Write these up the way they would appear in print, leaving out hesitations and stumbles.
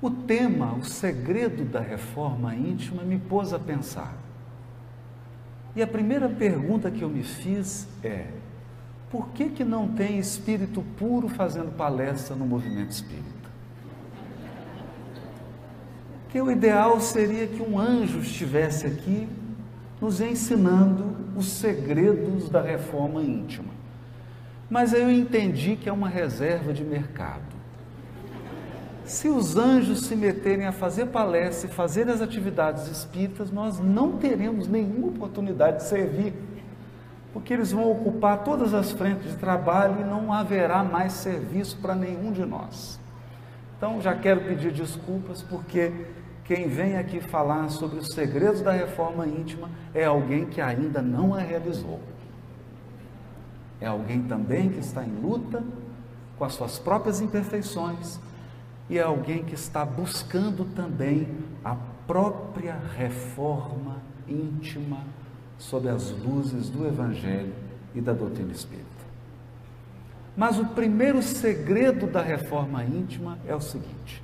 O tema, o segredo da reforma íntima, me pôs a pensar. E a primeira pergunta que eu me fiz é: por que não tem espírito puro fazendo palestra no movimento espírita? Porque o ideal seria que um anjo estivesse aqui nos ensinando os segredos da reforma íntima. Mas eu entendi que é uma reserva de mercado. Se os anjos se meterem a fazer palestra e fazer as atividades espíritas, nós não teremos nenhuma oportunidade de servir, porque eles vão ocupar todas as frentes de trabalho e não haverá mais serviço para nenhum de nós. Então, já quero pedir desculpas, porque quem vem aqui falar sobre os segredos da reforma íntima é alguém que ainda não a realizou. É alguém também que está em luta com as suas próprias imperfeições e é alguém que está buscando também a própria reforma íntima sob as luzes do Evangelho e da doutrina espírita. Mas o primeiro segredo da reforma íntima é o seguinte: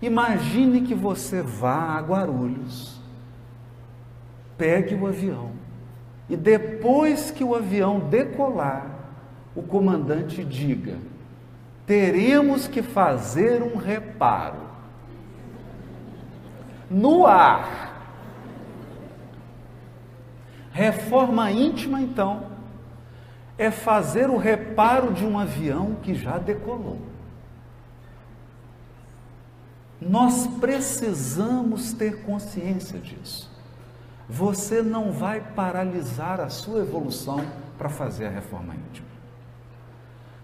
imagine que você vá a Guarulhos, pegue o avião e depois que o avião decolar, o comandante diga: teremos que fazer um reparo. No ar. Reforma íntima, então, é fazer o reparo de um avião que já decolou. Nós precisamos ter consciência disso. Você não vai paralisar a sua evolução para fazer a reforma íntima.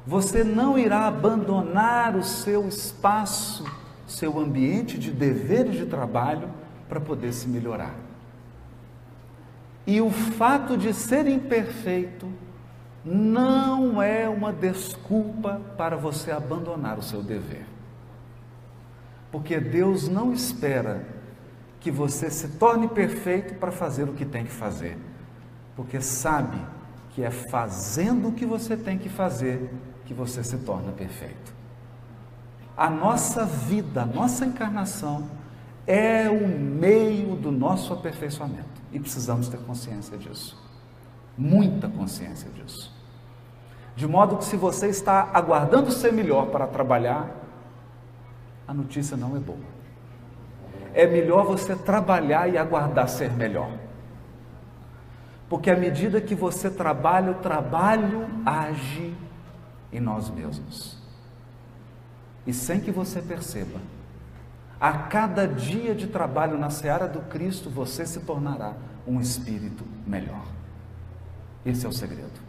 Você não irá abandonar o seu espaço, seu ambiente de dever e de trabalho para poder se melhorar. E o fato de ser imperfeito não é uma desculpa para você abandonar o seu dever. Porque Deus não espera que você se torne perfeito para fazer o que tem que fazer. Porque sabe que é fazendo o que você tem que fazer que você se torna perfeito. A nossa vida, a nossa encarnação é o meio do nosso aperfeiçoamento e precisamos ter consciência disso, muita consciência disso. De modo que se você está aguardando ser melhor para trabalhar, a notícia não é boa. É melhor você trabalhar e aguardar ser melhor. Porque à medida que você trabalha, o trabalho age em nós mesmos. E sem que você perceba, a cada dia de trabalho na seara do Cristo, você se tornará um espírito melhor. Esse é o segredo.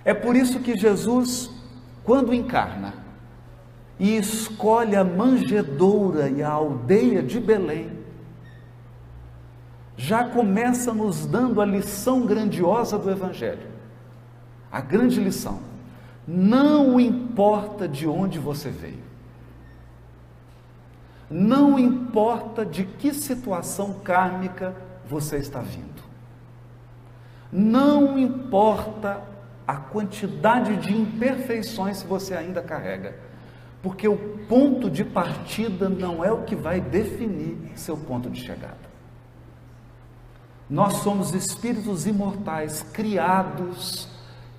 É por isso que Jesus, quando encarna e escolhe a manjedoura e a aldeia de Belém, já começa nos dando a lição grandiosa do Evangelho. A grande lição: não importa de onde você veio, não importa de que situação kármica você está vindo, não importa a quantidade de imperfeições que você ainda carrega, porque o ponto de partida não é o que vai definir seu ponto de chegada. Nós somos espíritos imortais, criados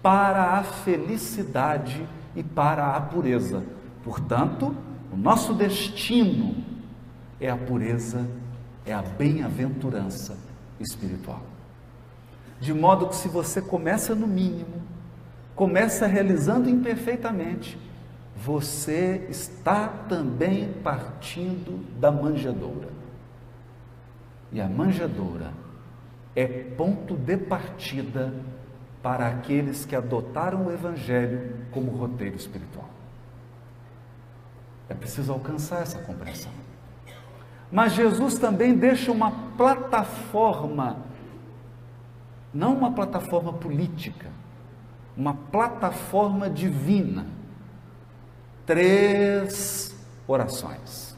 para a felicidade e para a pureza. Portanto, o nosso destino é a pureza, é a bem-aventurança espiritual. De modo que se você começa no mínimo, começa realizando imperfeitamente, você está também partindo da manjedoura. E a manjedoura é ponto de partida para aqueles que adotaram o Evangelho como roteiro espiritual. É preciso alcançar essa compreensão. Mas Jesus também deixa uma plataforma, não uma plataforma política, uma plataforma divina. 3 orações.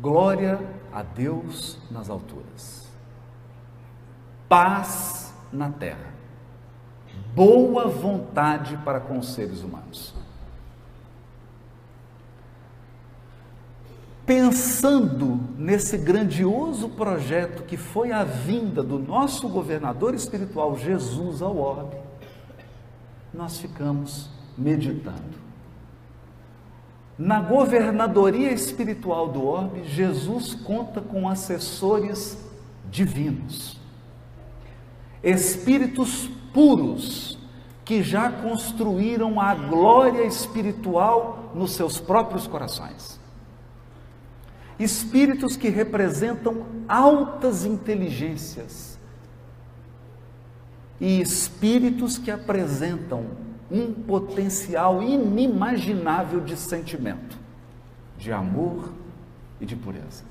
Glória a Deus nas alturas, paz na terra, boa vontade para com os seres humanos. pensando nesse grandioso projeto que foi a vinda do nosso governador espiritual Jesus ao orbe, nós ficamos meditando. Na governadoria espiritual do orbe, Jesus conta com assessores divinos, espíritos puros, que já construíram a glória espiritual nos seus próprios corações. Espíritos que representam altas inteligências e espíritos que apresentam um potencial inimaginável de sentimento, de amor e de pureza.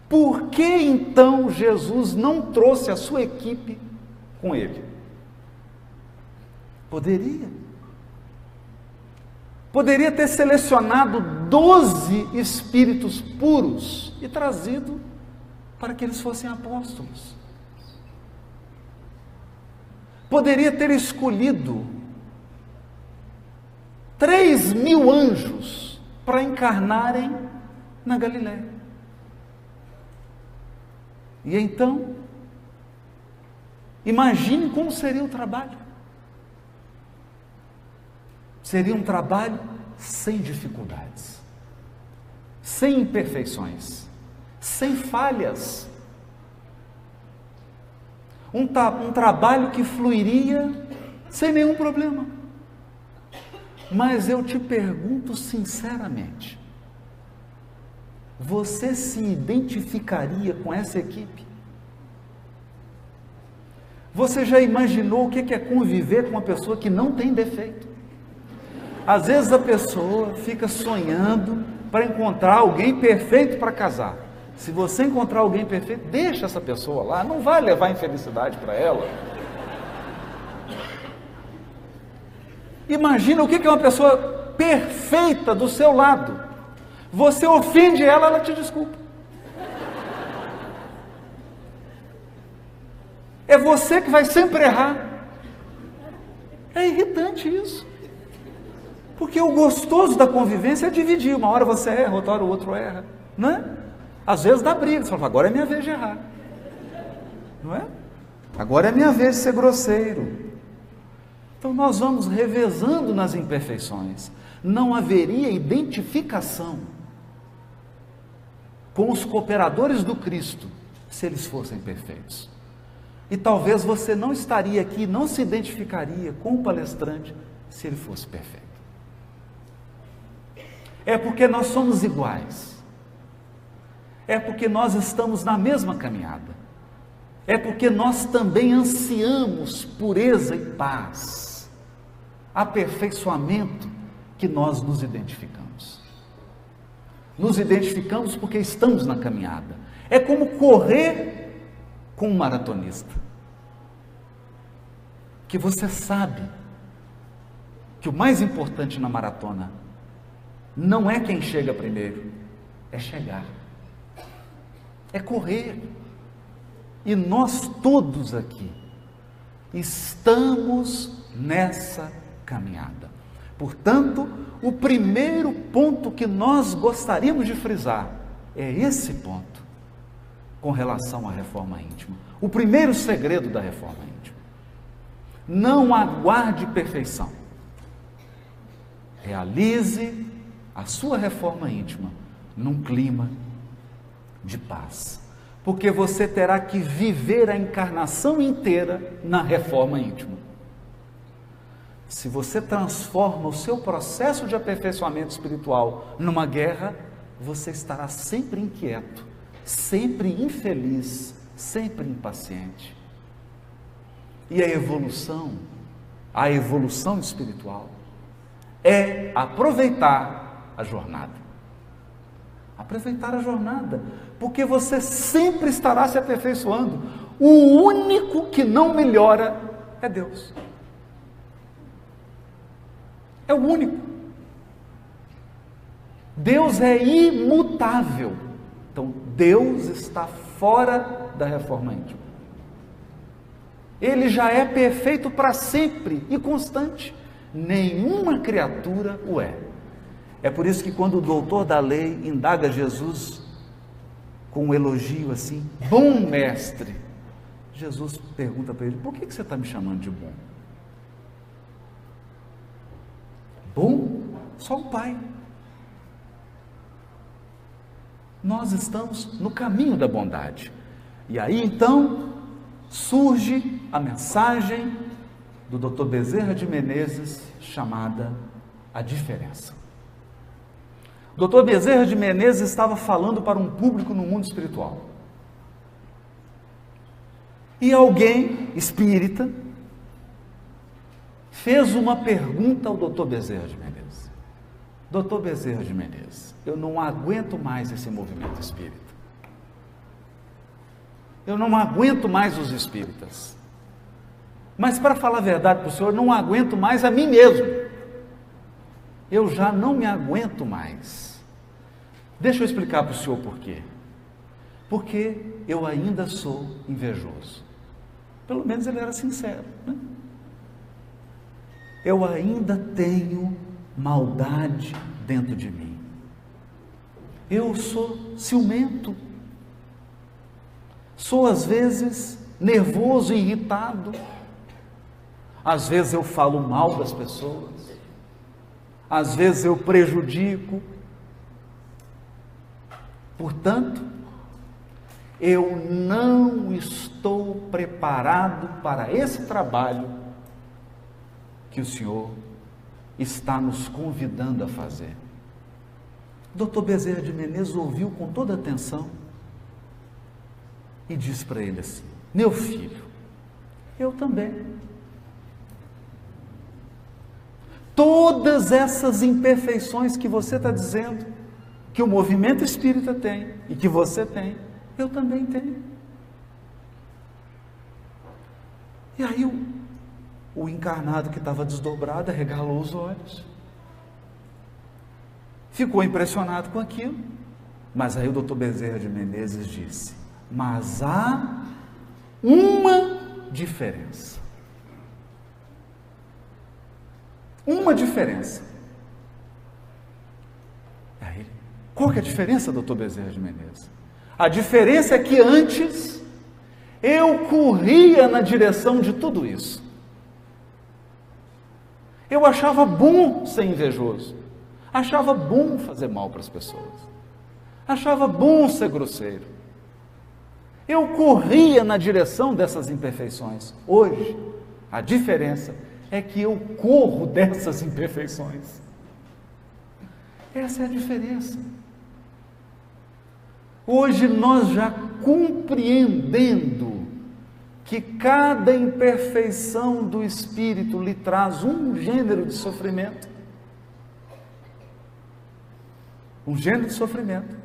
Por que então Jesus não trouxe a sua equipe com ele? Poderia ter selecionado 12 espíritos puros e trazido para que eles fossem apóstolos. Poderia ter escolhido 3.000 anjos para encarnarem na Galiléia. E então, imagine como seria o trabalho. Seria um trabalho sem dificuldades, sem imperfeições, sem falhas. Um trabalho que fluiria sem nenhum problema. Mas eu te pergunto sinceramente, você se identificaria com essa equipe? Você já imaginou o que é conviver com uma pessoa que não tem defeito? Às vezes a pessoa fica sonhando para encontrar alguém perfeito para casar. Se você encontrar alguém perfeito, deixa essa pessoa lá, não vai levar infelicidade para ela. Imagina o que é uma pessoa perfeita do seu lado. Você ofende ela, ela te desculpa. É você que vai sempre errar. É irritante isso. Porque o gostoso da convivência é dividir. Uma hora você erra, outra hora o outro erra. Não é? Às vezes dá briga. Você fala, agora é minha vez de errar. Não é? Agora é minha vez de ser grosseiro. Então nós vamos revezando nas imperfeições. Não haveria identificação com os cooperadores do Cristo se eles fossem perfeitos. E talvez você não estaria aqui, não se identificaria com o palestrante se ele fosse perfeito. É porque nós somos iguais. É porque nós estamos na mesma caminhada. É porque nós também ansiamos pureza e paz, aperfeiçoamento, que nós nos identificamos. Nos identificamos porque estamos na caminhada. É como correr com um maratonista, que você sabe que o mais importante na maratona não é quem chega primeiro, é chegar, é correr. E nós todos aqui estamos nessa caminhada. Portanto, o primeiro ponto que nós gostaríamos de frisar é esse ponto, com relação à reforma íntima. O primeiro segredo da reforma íntima: não aguarde perfeição. Realize a sua reforma íntima num clima de paz, porque você terá que viver a encarnação inteira na reforma íntima. Se você transforma o seu processo de aperfeiçoamento espiritual numa guerra, você estará sempre inquieto, sempre infeliz, sempre impaciente. E a evolução espiritual é aproveitar a jornada. Aproveitar a jornada, porque você sempre estará se aperfeiçoando. O único que não melhora é Deus. É o único. Deus é imutável. Então, Deus está fora da reforma íntima. Ele já é perfeito para sempre e constante. Nenhuma criatura o é. É por isso que quando o doutor da lei indaga Jesus com um elogio assim, bom mestre, Jesus pergunta para ele, por que você está me chamando de bom? Bom? Só o Pai. Nós estamos no caminho da bondade. E aí então surge a mensagem do Dr. Bezerra de Menezes chamada A Diferença. O Dr. Bezerra de Menezes estava falando para um público no mundo espiritual. E alguém espírita fez uma pergunta ao Dr. Bezerra de Menezes. Dr. Bezerra de Menezes, eu não aguento mais esse movimento espírita. Eu não aguento mais os espíritas. Mas para falar a verdade para o senhor, eu não aguento mais a mim mesmo. Eu já não me aguento mais. Deixa eu explicar para o senhor por quê. Porque eu ainda sou invejoso. Pelo menos ele era sincero, né? Eu ainda tenho maldade dentro de mim. Eu sou ciumento. Sou às vezes nervoso e irritado. Às vezes eu falo mal das pessoas. Às vezes eu prejudico. Portanto, eu não estou preparado para esse trabalho que o Senhor está nos convidando a fazer. Dr. Bezerra de Menezes ouviu com toda atenção e disse para ele assim, meu filho, eu também. Todas essas imperfeições que você está dizendo, que o movimento espírita tem e que você tem, eu também tenho. E aí o encarnado que estava desdobrado arregalou os olhos, ficou impressionado com aquilo, mas aí o doutor Bezerra de Menezes disse, mas há uma diferença. Uma diferença. Aí, qual que é a diferença, doutor Bezerra de Menezes? A diferença é que antes eu corria na direção de tudo isso. Eu achava bom ser invejoso, achava bom fazer mal para as pessoas, achava bom ser grosseiro. Eu corria na direção dessas imperfeições. Hoje, a diferença é que eu corro dessas imperfeições. Essa é a diferença. Hoje nós já compreendendo que cada imperfeição do espírito lhe traz um gênero de sofrimento. Um gênero de sofrimento.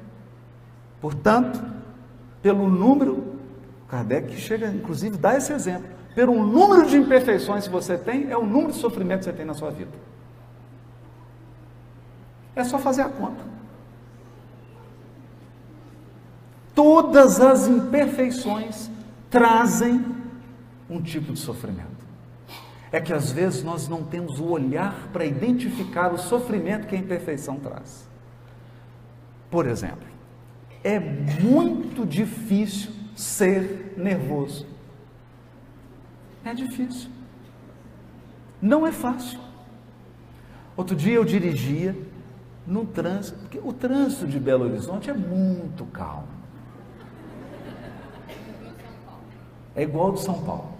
Portanto, pelo número, Kardec chega inclusive a dar esse exemplo, pelo número de imperfeições que você tem, é o número de sofrimento que você tem na sua vida. É só fazer a conta. Todas as imperfeições trazem um tipo de sofrimento. É que às vezes nós não temos o olhar para identificar o sofrimento que a imperfeição traz. Por exemplo, é muito difícil ser nervoso. É difícil. Não é fácil. Outro dia eu dirigia no trânsito, porque o trânsito de Belo Horizonte é muito calmo. É igual ao de São Paulo.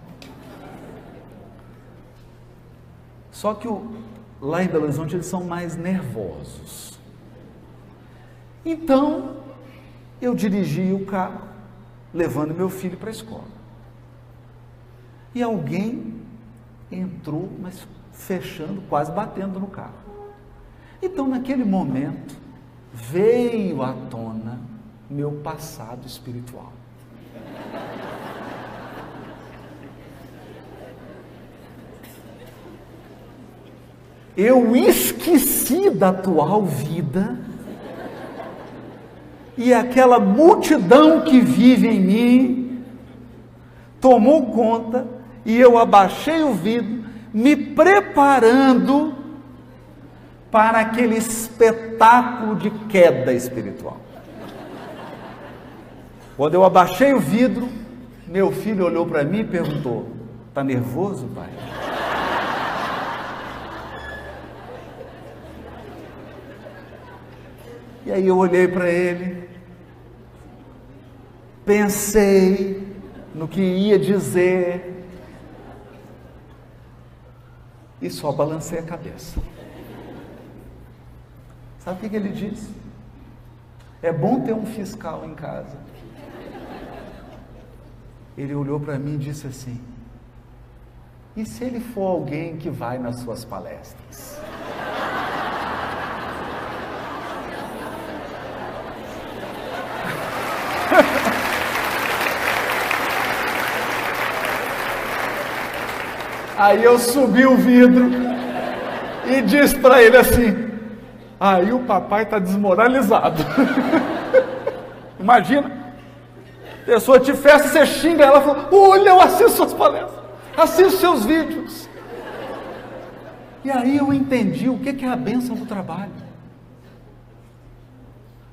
Só que lá em Belo Horizonte eles são mais nervosos. Então, eu dirigia o carro, levando meu filho para a escola. E alguém entrou, mas fechando, quase batendo no carro. Então, naquele momento, veio à tona meu passado espiritual. Eu esqueci da atual vida e aquela multidão que vive em mim tomou conta e eu abaixei o vidro, me preparando para aquele espetáculo de queda espiritual. Quando eu abaixei o vidro, meu filho olhou para mim e perguntou: "Está nervoso, pai?" E aí eu olhei para ele, pensei no que ia dizer e só balancei a cabeça. Sabe o que ele disse? É bom ter um fiscal em casa. Ele olhou para mim e disse assim: "E se ele for alguém que vai nas suas palestras?" Aí eu subi o vidro e disse para ele assim: "Aí o papai está desmoralizado." Imagina, a pessoa te festa, você xinga ela, fala: "Olha, eu assisto suas palestras, assisto seus vídeos." E aí eu entendi o que é a bênção do trabalho.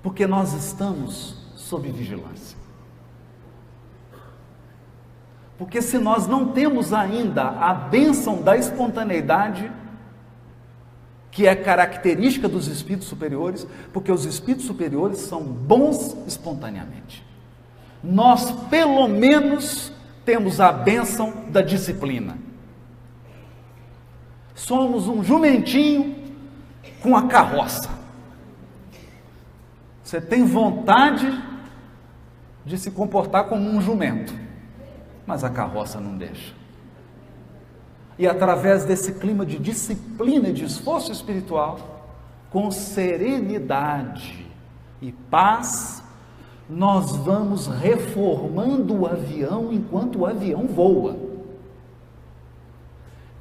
Porque nós estamos sob vigilância. Porque se nós não temos ainda a bênção da espontaneidade, que é característica dos espíritos superiores, porque os espíritos superiores são bons espontaneamente. Nós, pelo menos, temos a bênção da disciplina. Somos um jumentinho com a carroça. Você tem vontade de se comportar como um jumento, mas a carroça não deixa. E através desse clima de disciplina e de esforço espiritual, com serenidade e paz, nós vamos reformando o avião enquanto o avião voa.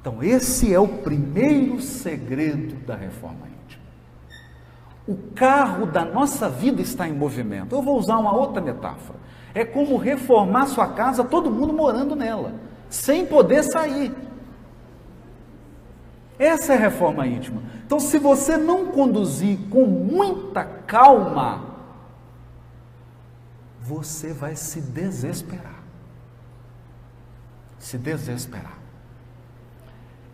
Então esse é o primeiro segredo da reforma íntima. O carro da nossa vida está em movimento. Eu vou usar uma outra metáfora. É como reformar sua casa, todo mundo morando nela, sem poder sair. Essa é a reforma íntima. Então, se você não conduzir com muita calma, você vai se desesperar. Se desesperar.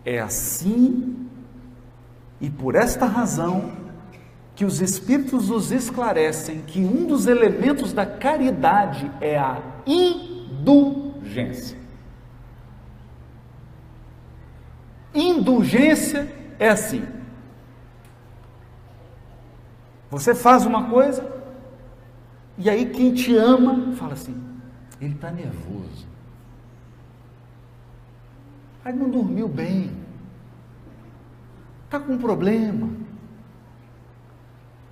É assim, e por esta razão, que os Espíritos nos esclarecem que um dos elementos da caridade é a indulgência. Indulgência é assim: você faz uma coisa, e aí quem te ama fala assim: ele está nervoso, aí não dormiu bem, está com um problema.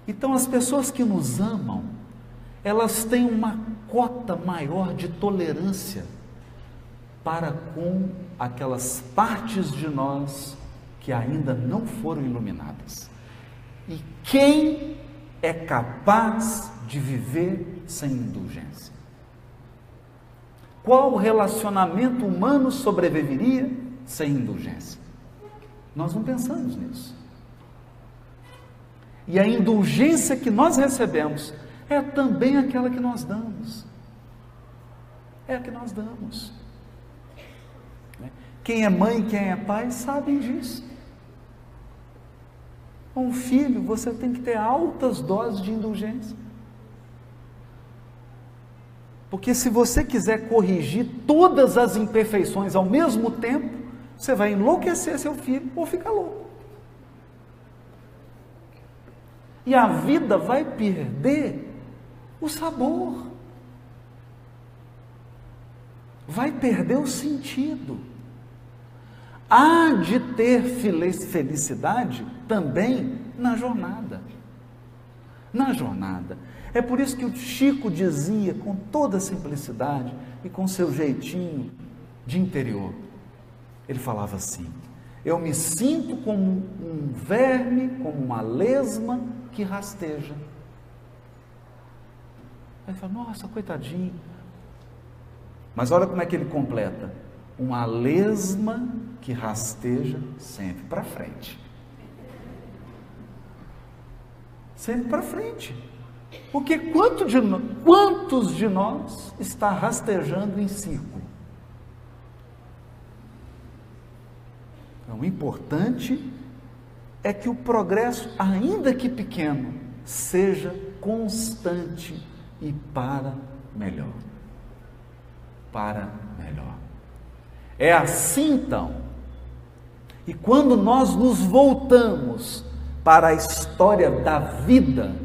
Então as pessoas que nos amam, elas têm uma cota maior de tolerância para com aquelas partes de nós que ainda não foram iluminadas. E quem é capaz de viver sem indulgência? Qual relacionamento humano sobreviveria sem indulgência? Nós não pensamos nisso. E a indulgência que nós recebemos é também aquela que nós damos. É a que nós damos. Quem é mãe, quem é pai, sabem disso. Com um filho, você tem que ter altas doses de indulgência. Porque se você quiser corrigir todas as imperfeições ao mesmo tempo, você vai enlouquecer seu filho ou ficar louco. E a vida vai perder o sabor. Vai perder o sentido. Há de ter felicidade também na jornada. Na jornada. É por isso que o Chico dizia com toda simplicidade e com seu jeitinho de interior. Ele falava assim: eu me sinto como um verme, como uma lesma que rasteja. Aí fala: nossa, coitadinho. Mas olha como é que ele completa: uma lesma que rasteja sempre para frente. sempre para frente. Porque quantos de nós está rastejando em círculo? Então, o importante é que o progresso, ainda que pequeno, seja constante e para melhor. Para melhor. É assim então. E quando nós nos voltamos para a história da vida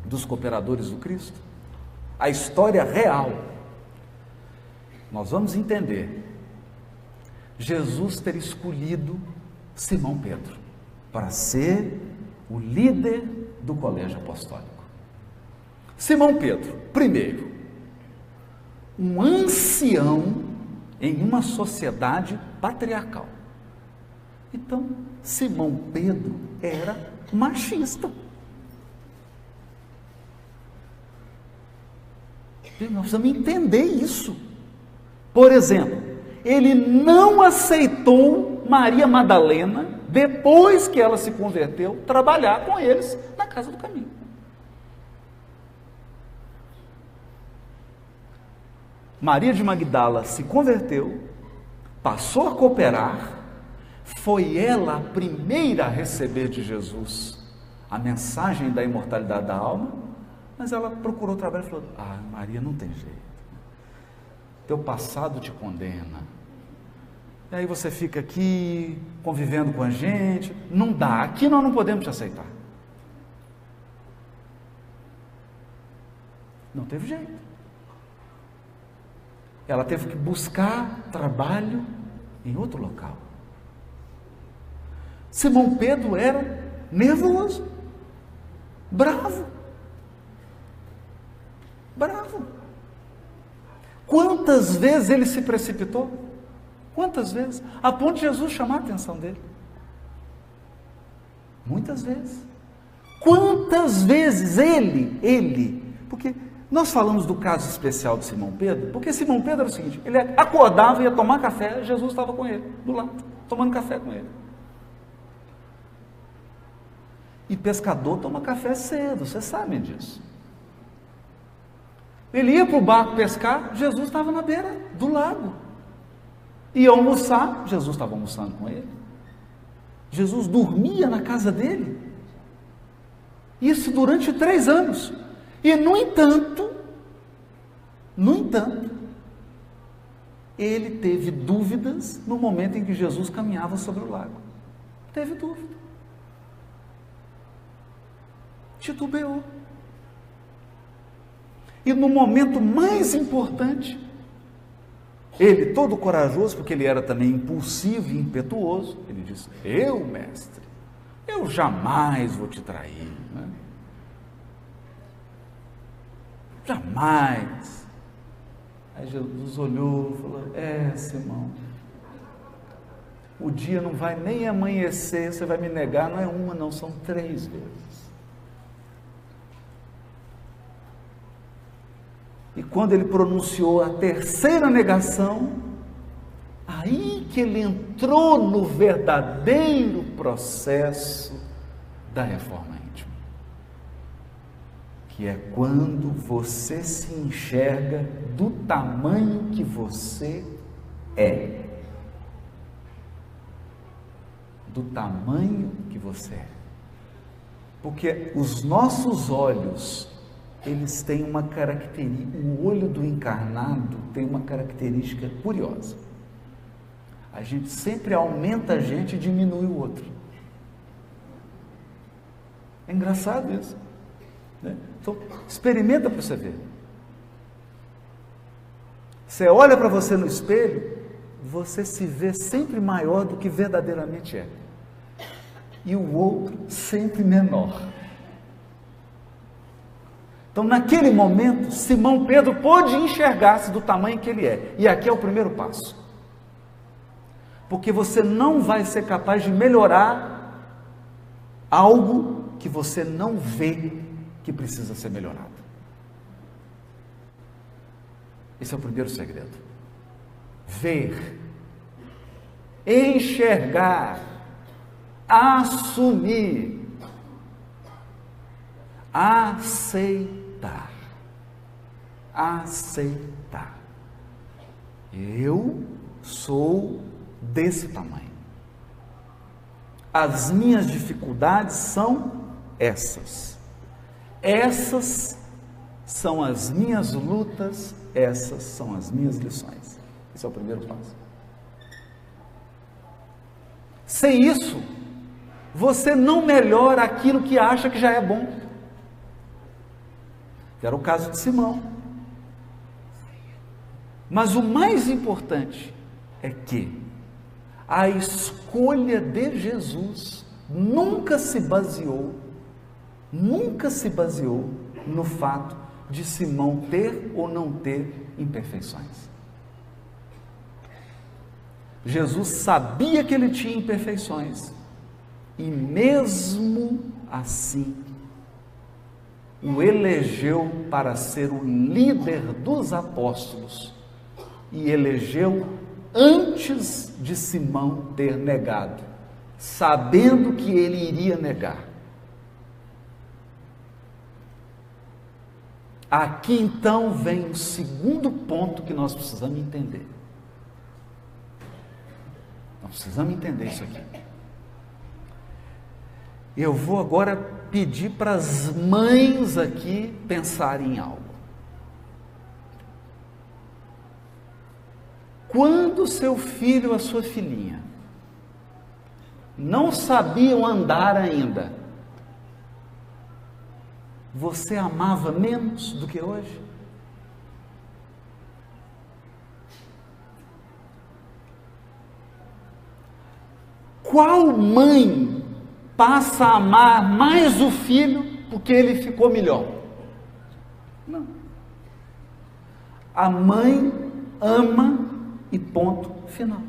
dos cooperadores do Cristo, a história real, nós vamos entender Jesus ter escolhido Simão Pedro para ser o líder do colégio apostólico. Simão Pedro, primeiro, um ancião em uma sociedade patriarcal. Então, Simão Pedro era machista. Nós precisamos entender isso. Por exemplo, ele não aceitou Maria Madalena, depois que ela se converteu, trabalhar com eles na casa do caminho. Maria de Magdala se converteu, passou a cooperar, foi ela a primeira a receber de Jesus a mensagem da imortalidade da alma, mas ela procurou trabalho e falou: Maria, não tem jeito, teu passado te condena, e aí você fica aqui convivendo com a gente, não dá, aqui nós não podemos te aceitar. Não teve jeito. Ela teve que buscar trabalho em outro local. Simão Pedro era nervoso, bravo. Quantas vezes ele se precipitou? Quantas vezes? A ponto de Jesus chamar a atenção dele. Muitas vezes. Quantas vezes ele, porque nós falamos do caso especial de Simão Pedro, porque Simão Pedro era o seguinte: ele acordava e ia tomar café, Jesus estava com ele, do lado, tomando café com ele. E pescador toma café cedo, vocês sabem disso. Ele ia para o barco pescar, Jesus estava na beira do lago. Ia almoçar, Jesus estava almoçando com ele. Jesus dormia na casa dele. Isso durante 3 anos. E no entanto, ele teve dúvidas no momento em que Jesus caminhava sobre o lago. Teve dúvida. Titubeou. E no momento mais importante, ele, todo corajoso, porque ele era também impulsivo e impetuoso, ele disse: eu, mestre, eu jamais vou te trair, né? Jamais. Aí Jesus olhou e falou: Simão, o dia não vai nem amanhecer, você vai me negar, não é uma, não, são 3 vezes. E quando ele pronunciou a 3ª negação, aí que ele entrou no verdadeiro processo da reforma íntima, que é quando você se enxerga do tamanho que você é. Do tamanho que você é. Porque os nossos olhos, eles têm uma característica, o olho do encarnado tem uma característica curiosa. A gente sempre aumenta a gente e diminui o outro. É engraçado isso, né? Então, experimenta para você ver. Você olha para você no espelho, você se vê sempre maior do que verdadeiramente é. E o outro sempre menor. Então, naquele momento, Simão Pedro pôde enxergar-se do tamanho que ele é. E aqui é o primeiro passo. Porque você não vai ser capaz de melhorar algo que você não vê que precisa ser melhorado. Esse é o primeiro segredo. Ver, enxergar, assumir aceitar. Aceitar. Eu sou desse tamanho. As minhas dificuldades são essas. Essas são as minhas lutas, essas são as minhas lições. Esse é o primeiro passo. Sem isso, você não melhora aquilo que acha que já é bom. Que era o caso de Simão. Mas o mais importante é que a escolha de Jesus nunca se baseou no fato de Simão ter ou não ter imperfeições. Jesus sabia que ele tinha imperfeições e mesmo assim o elegeu para ser o líder dos apóstolos e elegeu antes de Simão ter negado, sabendo que ele iria negar. Aqui então vem o segundo ponto que nós precisamos entender. Nós precisamos entender isso aqui. Eu vou agora pedir para as mães aqui pensarem em algo. Quando seu filho ou a sua filhinha não sabiam andar ainda, você amava menos do que hoje? Qual mãe passa a amar mais o filho porque ele ficou melhor? Não. A mãe ama e ponto final.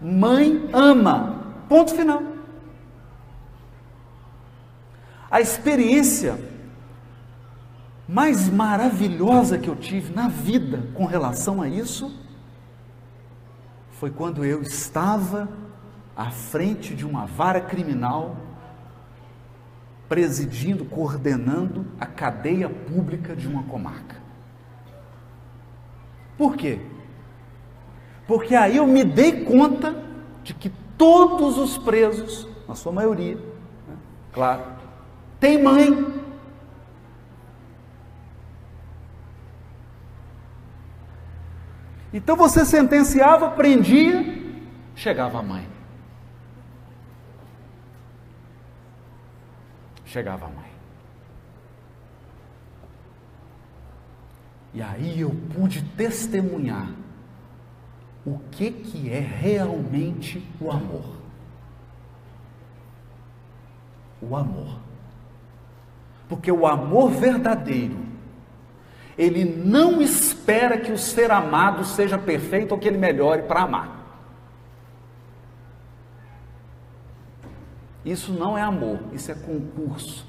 Mãe ama, ponto final. A experiência mais maravilhosa que eu tive na vida com relação a isso foi quando eu estava à frente de uma vara criminal, presidindo, coordenando a cadeia pública de uma comarca. Por quê? Porque aí eu me dei conta de que todos os presos, na sua maioria, né, claro, tem mãe. Então você sentenciava, prendia, chegava a mãe. Chegava a mãe. E aí eu pude testemunhar o que é realmente o amor. O amor. Porque o amor verdadeiro, ele não espera que o ser amado seja perfeito ou que ele melhore para amar. Isso não é amor, isso é concurso.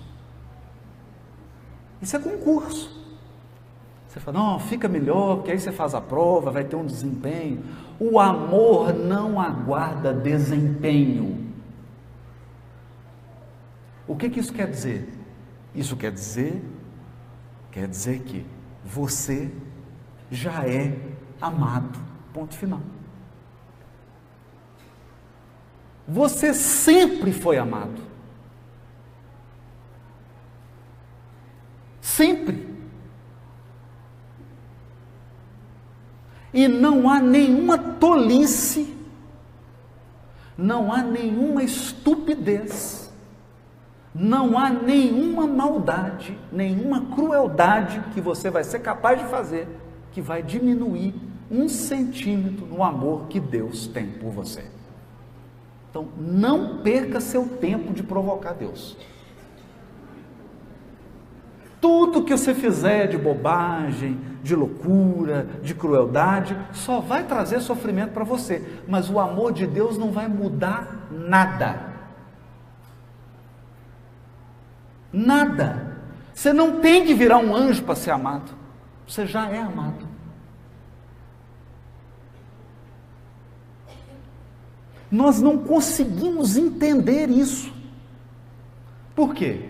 Isso é concurso. Você fala, não, fica melhor, porque aí você faz a prova, vai ter um desempenho. O amor não aguarda desempenho. O que isso quer dizer? Isso quer dizer que você já é amado, ponto final. Você sempre foi amado. Sempre. E não há nenhuma tolice, não há nenhuma estupidez, não há nenhuma maldade, nenhuma crueldade que você vai ser capaz de fazer que vai diminuir 1 centímetro no amor que Deus tem por você. Então, não perca seu tempo de provocar Deus. Tudo que você fizer de bobagem, de loucura, de crueldade, só vai trazer sofrimento para você. Mas o amor de Deus não vai mudar nada. Nada. Você não tem que virar um anjo para ser amado. Você já é amado. Nós não conseguimos entender isso. Por quê?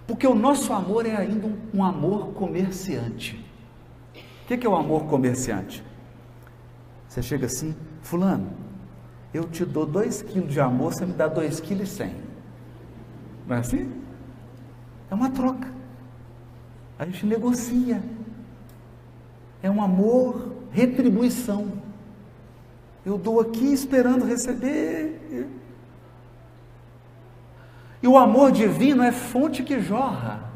Porque o nosso amor é ainda um amor comerciante. O que é o amor comerciante? Você chega assim, fulano, eu te dou 2 quilos de amor, você me dá 2,1 kg. Não é assim? É uma troca. A gente negocia. É um amor, retribuição. Eu dou aqui esperando receber. E o amor divino é fonte que jorra.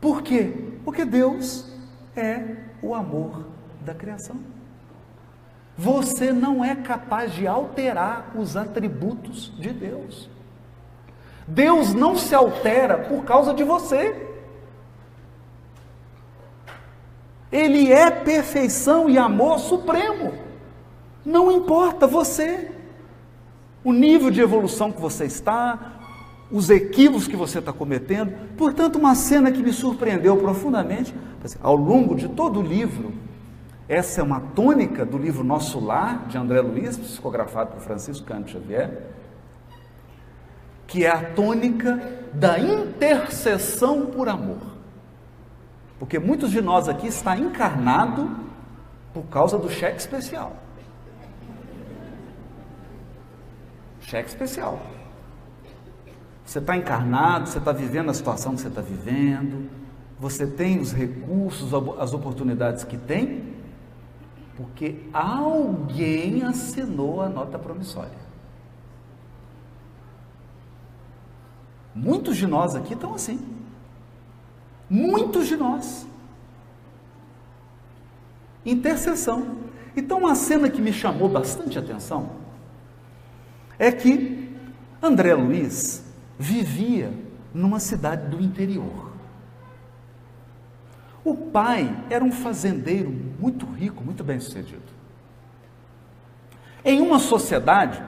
Por quê? Porque Deus é o amor da criação. Você não é capaz de alterar os atributos de Deus. Deus não se altera por causa de você. Ele é perfeição e amor supremo. Não importa você, o nível de evolução que você está, os equívocos que você está cometendo. Portanto, uma cena que me surpreendeu profundamente, ao longo de todo o livro, essa é uma tônica do livro Nosso Lar, de André Luiz, psicografado por Francisco Cândido Xavier, que é a tônica da intercessão por amor. Porque muitos de nós aqui está encarnado por causa do cheque especial. Cheque especial. Você está encarnado, você está vivendo a situação que você está vivendo, você tem os recursos, as oportunidades que tem, porque alguém assinou a nota promissória. Muitos de nós aqui estão assim. Muitos de nós. Intercessão. Então, uma cena que me chamou bastante atenção é que André Luiz vivia numa cidade do interior. O pai era um fazendeiro muito rico, muito bem sucedido. Em uma sociedade,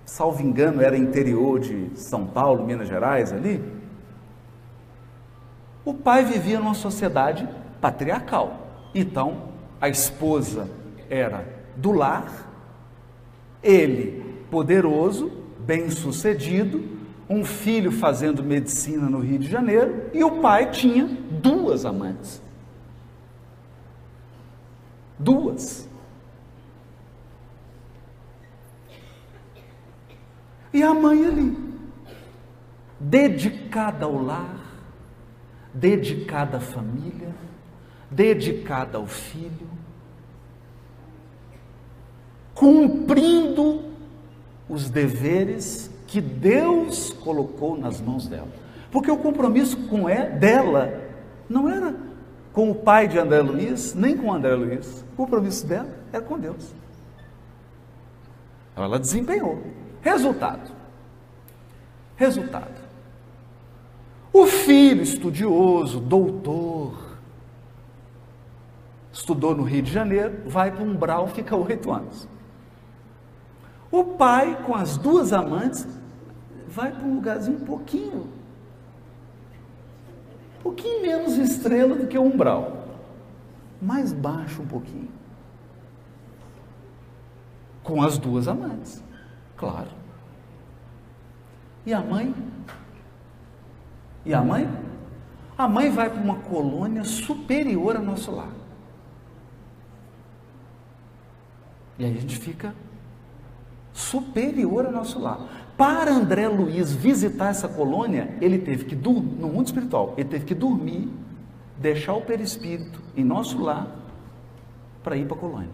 salvo engano, era interior de São Paulo, Minas Gerais, ali, o pai vivia numa sociedade patriarcal. Então, a esposa era do lar, ele poderoso, bem-sucedido, um filho fazendo medicina no Rio de Janeiro, e o pai tinha 2 amantes. 2. E a mãe ali, dedicada ao lar, dedicada à família, dedicada ao filho, cumprindo os deveres que Deus colocou nas mãos dela. Porque o compromisso dela não era com o pai de André Luiz, nem com André Luiz. O compromisso dela era com Deus. Ela desempenhou. Resultado. O filho estudioso, doutor, estudou no Rio de Janeiro, vai para um Umbral, fica 8 anos. O pai, com as 2 amantes, vai para um lugarzinho um pouquinho menos estrela do que o Umbral, mais baixo um pouquinho, com as 2 amantes, claro. E a mãe? A mãe vai para uma colônia superior ao nosso lar. E aí a gente fica superior ao nosso lar. Para André Luiz visitar essa colônia, ele teve que dormir, no mundo espiritual, ele teve que dormir, deixar o perispírito em nosso lar, para ir para a colônia.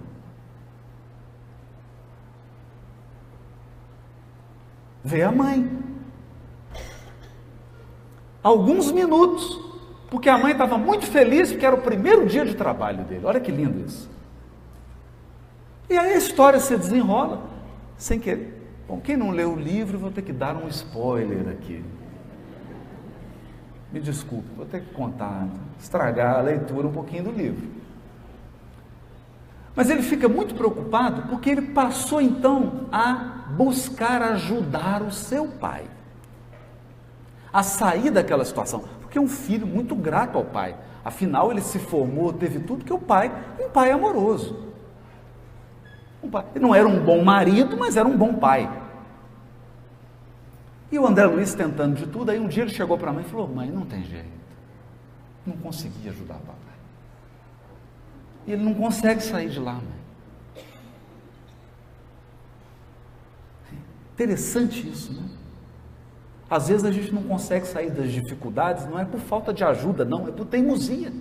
Vê a mãe. Alguns minutos, porque a mãe estava muito feliz, porque era o primeiro dia de trabalho dele. Olha que lindo isso. E aí a história se desenrola, sem querer. Bom, quem não leu o livro, vou ter que dar um spoiler aqui. Me desculpe, vou ter que contar, estragar a leitura um pouquinho do livro. Mas ele fica muito preocupado, porque ele passou então a buscar ajudar o seu pai a sair daquela situação, porque é um filho muito grato ao pai. Afinal, ele se formou, teve tudo, que o pai, um pai amoroso. Ele não era um bom marido, mas era um bom pai. E o André Luiz tentando de tudo, aí um dia ele chegou para a mãe e falou: mãe, não tem jeito, não consegui ajudar o papai. E ele não consegue sair de lá, mãe. Interessante isso, né? Às vezes a gente não consegue sair das dificuldades, não é por falta de ajuda, não, é por teimosia.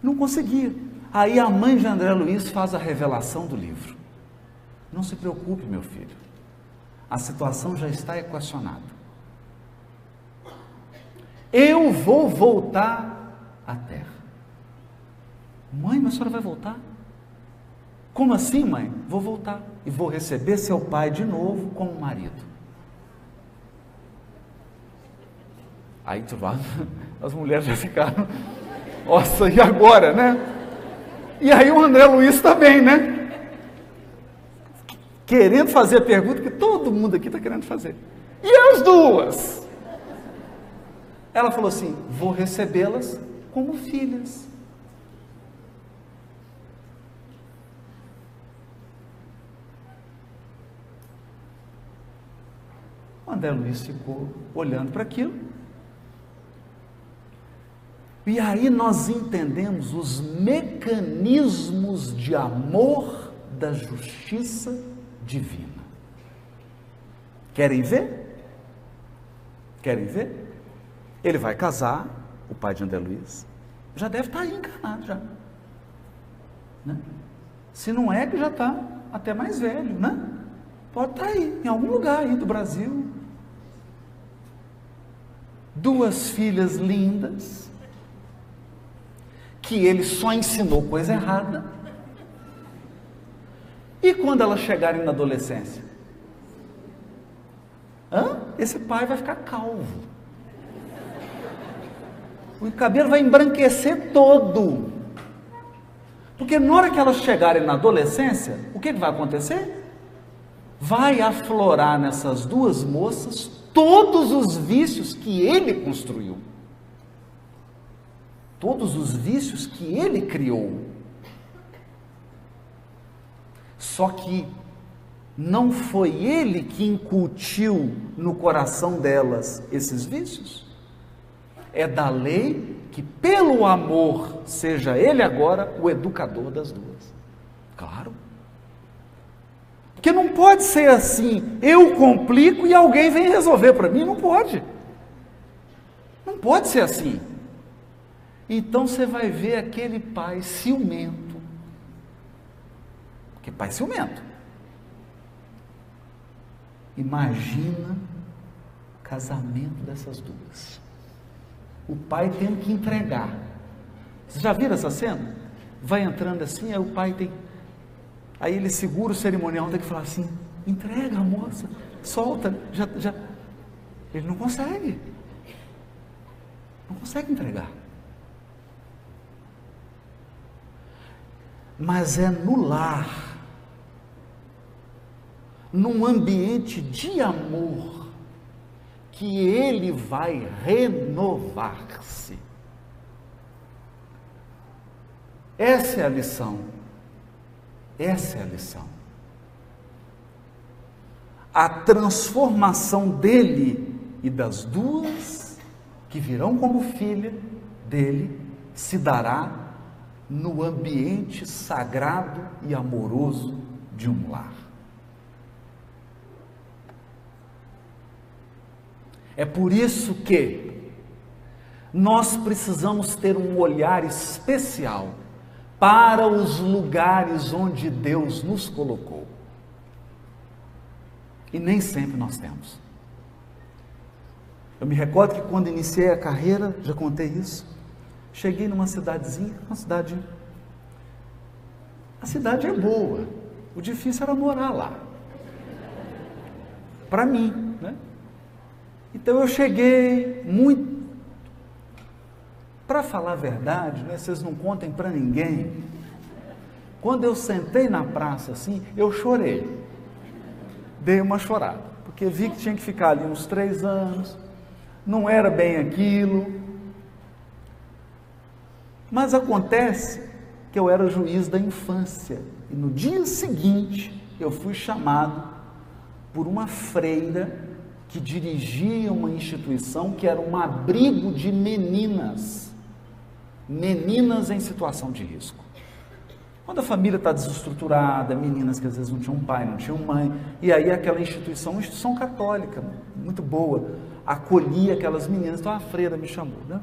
Não conseguia. Aí a mãe de André Luiz faz a revelação do livro. Não se preocupe, meu filho, a situação já está equacionada. Eu vou voltar à terra. Mãe, mas a senhora vai voltar? Como assim, mãe? Vou voltar e vou receber seu pai de novo como marido. Aí tu vai, as mulheres já ficaram, nossa, e agora, né? E aí o André Luiz também, né? Querendo fazer a pergunta que todo mundo aqui está querendo fazer. E as duas? Ela falou assim: vou recebê-las como filhas. O André Luiz ficou olhando para aquilo. E aí nós entendemos os mecanismos de amor da justiça divina. Querem ver? Querem ver? Ele vai casar, o pai de André Luiz, já deve estar aí encarnado já. Né? Se não é, que já está até mais velho, né? Pode estar aí, em algum lugar aí do Brasil. Duas filhas lindas, que ele só ensinou coisa errada. E quando elas chegarem na adolescência? Esse pai vai ficar calvo. O cabelo vai embranquecer todo. Porque na hora que elas chegarem na adolescência, o que vai acontecer? Vai aflorar nessas duas moças todos os vícios que ele construiu. Todos os vícios que ele criou. Só que não foi ele que incutiu no coração delas esses vícios. É da lei que, pelo amor, seja ele agora o educador das duas. Claro. Porque não pode ser assim, eu complico e alguém vem resolver para mim. Não pode. Não pode ser assim. Então você vai ver aquele pai ciumento. Que pai ciumento. Imagina o casamento dessas duas. O pai tendo que entregar. Vocês já viram essa cena? Vai entrando assim, aí o pai tem... Aí ele segura o cerimonial, tem que falar assim: entrega a moça, solta, já. Ele não consegue. Não consegue entregar. Mas é no lar, num ambiente de amor, que ele vai renovar-se. Essa é a lição. Essa é a lição. A transformação dele e das duas que virão como filha dele se dará no ambiente sagrado e amoroso de um lar. É por isso que nós precisamos ter um olhar especial para os lugares onde Deus nos colocou. E nem sempre nós temos. Eu me recordo que quando iniciei a carreira, já contei isso, cheguei numa cidadezinha, a cidade é boa, o difícil era morar lá. Para mim, né? Então eu cheguei muito... Para falar a verdade, né, vocês não contem para ninguém. Quando eu sentei na praça assim, eu chorei. Dei uma chorada, porque vi que tinha que ficar ali uns 3 anos, não era bem aquilo. Mas acontece que eu era juiz da infância, e no dia seguinte eu fui chamado por uma freira que dirigia uma instituição que era um abrigo de meninas em situação de risco. Quando a família está desestruturada, meninas que às vezes não tinham pai, não tinham mãe, e aí aquela instituição, uma instituição católica, muito boa, acolhia aquelas meninas. Então a freira me chamou, né?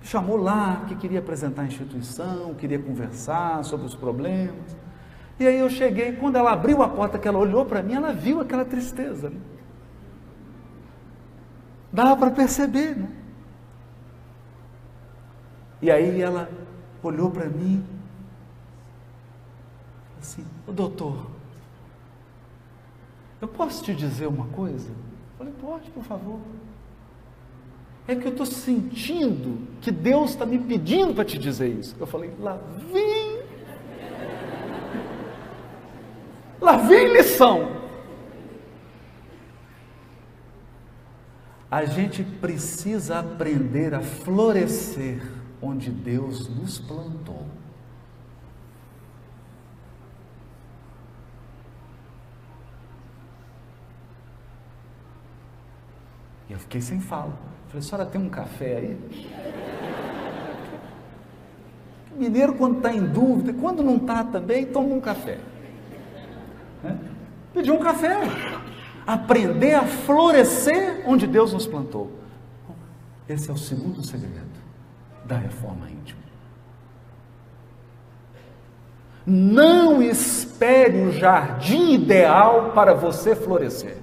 Me chamou lá, que queria apresentar a instituição, queria conversar sobre os problemas. E aí eu cheguei, quando ela abriu a porta, que ela olhou para mim, ela viu aquela tristeza, né? Dava para perceber, né? E aí ela olhou para mim, assim, ô doutor, eu posso te dizer uma coisa? Eu falei, pode, por favor. É que eu estou sentindo que Deus está me pedindo para te dizer isso. Eu falei, lá vem lição. A gente precisa aprender a florescer onde Deus nos plantou. E eu fiquei sem fala. Falei, a senhora tem um café aí? Mineiro, quando está em dúvida, quando não está também, toma um café. Pedir um café. Aprender a florescer onde Deus nos plantou. Esse é o segundo segredo da reforma íntima. Não espere o jardim ideal para você florescer.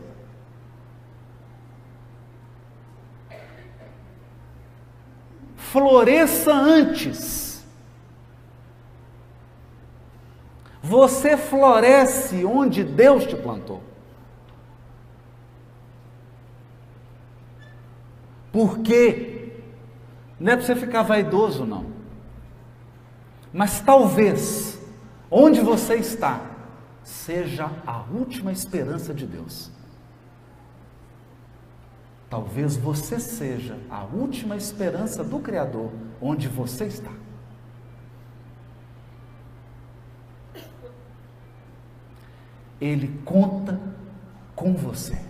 Floresça antes. Você floresce onde Deus te plantou. Por quê? Não é para você ficar vaidoso, não. Mas talvez, onde você está, seja a última esperança de Deus. Talvez você seja a última esperança do Criador, onde você está. Ele conta com você.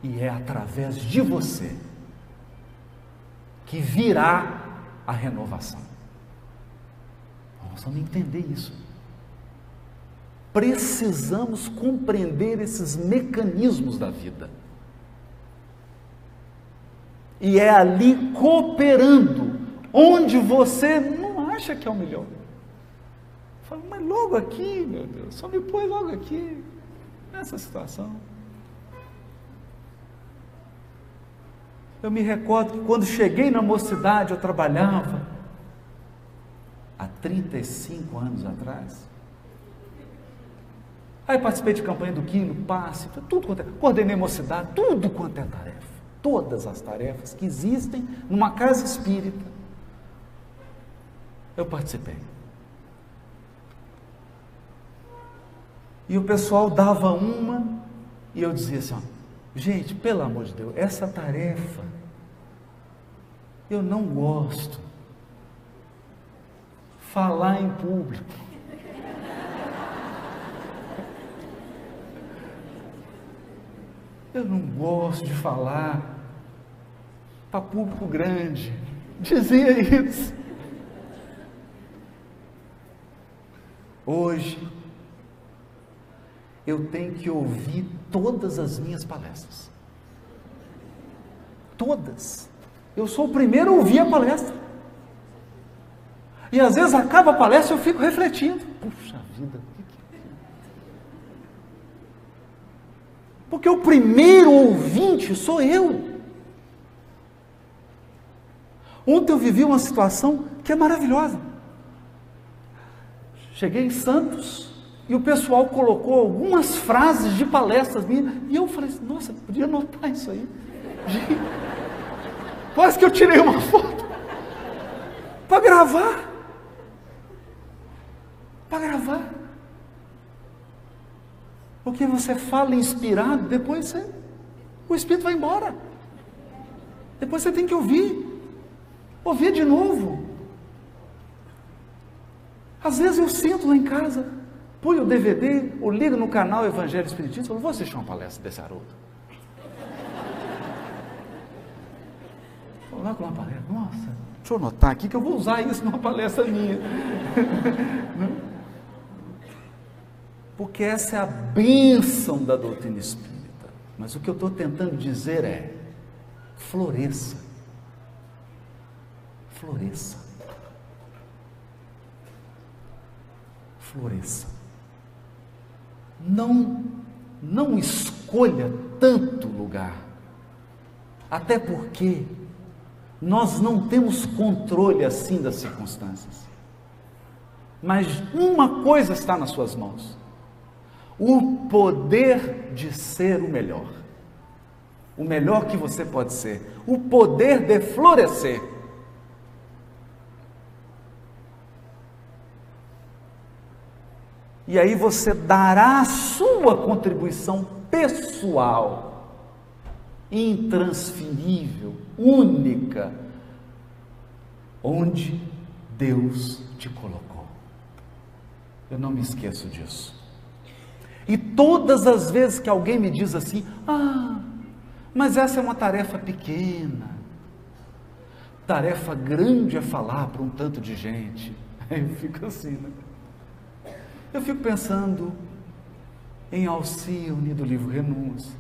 E é através de você que virá a renovação. Nós vamos entender isso. Precisamos compreender esses mecanismos da vida. E é ali cooperando, onde você não acha que é o melhor. Fala, mas logo aqui, meu Deus, só me põe logo aqui, nessa situação. Eu me recordo que quando cheguei na mocidade, eu trabalhava, há 35 anos atrás. Aí participei de campanha do Quilo, passe, tudo quanto é, coordenei mocidade, tudo quanto é tarefa. Todas as tarefas que existem numa casa espírita, eu participei. E o pessoal dava uma, e eu dizia assim, ó, gente, pelo amor de Deus, essa tarefa, eu não gosto. Falar em público. Eu não gosto de falar para público grande. Dizia isso. Hoje, eu tenho que ouvir todas as minhas palestras. Todas. Eu sou o primeiro a ouvir a palestra. E às vezes acaba a palestra e eu fico refletindo. Puxa vida. Porque o primeiro ouvinte sou eu. Ontem eu vivi uma situação que é maravilhosa. Cheguei em Santos e o pessoal colocou algumas frases de palestras minhas e eu falei assim, nossa, podia anotar isso aí. Quase que eu tirei uma foto para gravar. Para gravar. Porque você fala inspirado, depois o Espírito vai embora. Depois você tem que ouvir de novo. Às vezes eu sento lá em casa, põe o DVD, ou liga no canal Evangelho Espiritista e fala, vou assistir uma palestra desse Haroldo. Vou lá com uma palestra, nossa, deixa eu anotar aqui que eu vou usar isso numa palestra minha. Porque essa é a bênção da doutrina espírita. Mas o que eu estou tentando dizer é, floresça. Floresça. Floresça. Não escolha tanto lugar. Até porque nós não temos controle assim das circunstâncias. Mas uma coisa está nas suas mãos. O poder de ser o melhor que você pode ser, o poder de florescer. E aí você dará a sua contribuição pessoal, intransferível, única, onde Deus te colocou. Eu não me esqueço disso. E todas as vezes que alguém me diz assim, mas essa é uma tarefa pequena, tarefa grande é falar para um tanto de gente, aí eu fico assim, né? Eu fico pensando em Alcione do livro Renúncia,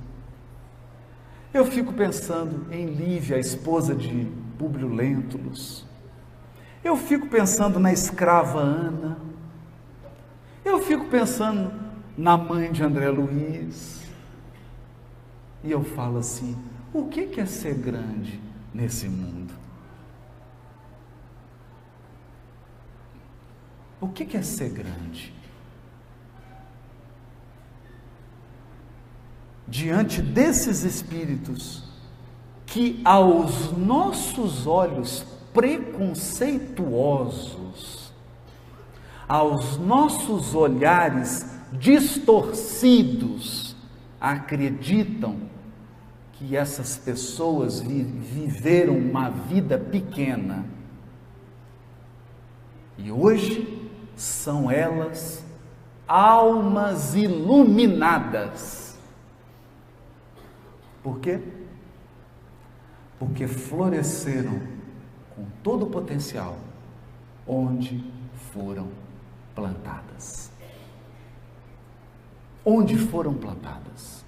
eu fico pensando em Lívia, a esposa de Públio Lentulus, eu fico pensando na escrava Ana, eu fico pensando na mãe de André Luiz, e eu falo assim, o que é ser grande nesse mundo? O que é ser grande? Diante desses espíritos, que aos nossos olhos preconceituosos, aos nossos olhares distorcidos, acreditam que essas pessoas viveram uma vida pequena e hoje são elas almas iluminadas. Por quê? Porque floresceram com todo o potencial onde foram plantadas. Onde foram plantadas.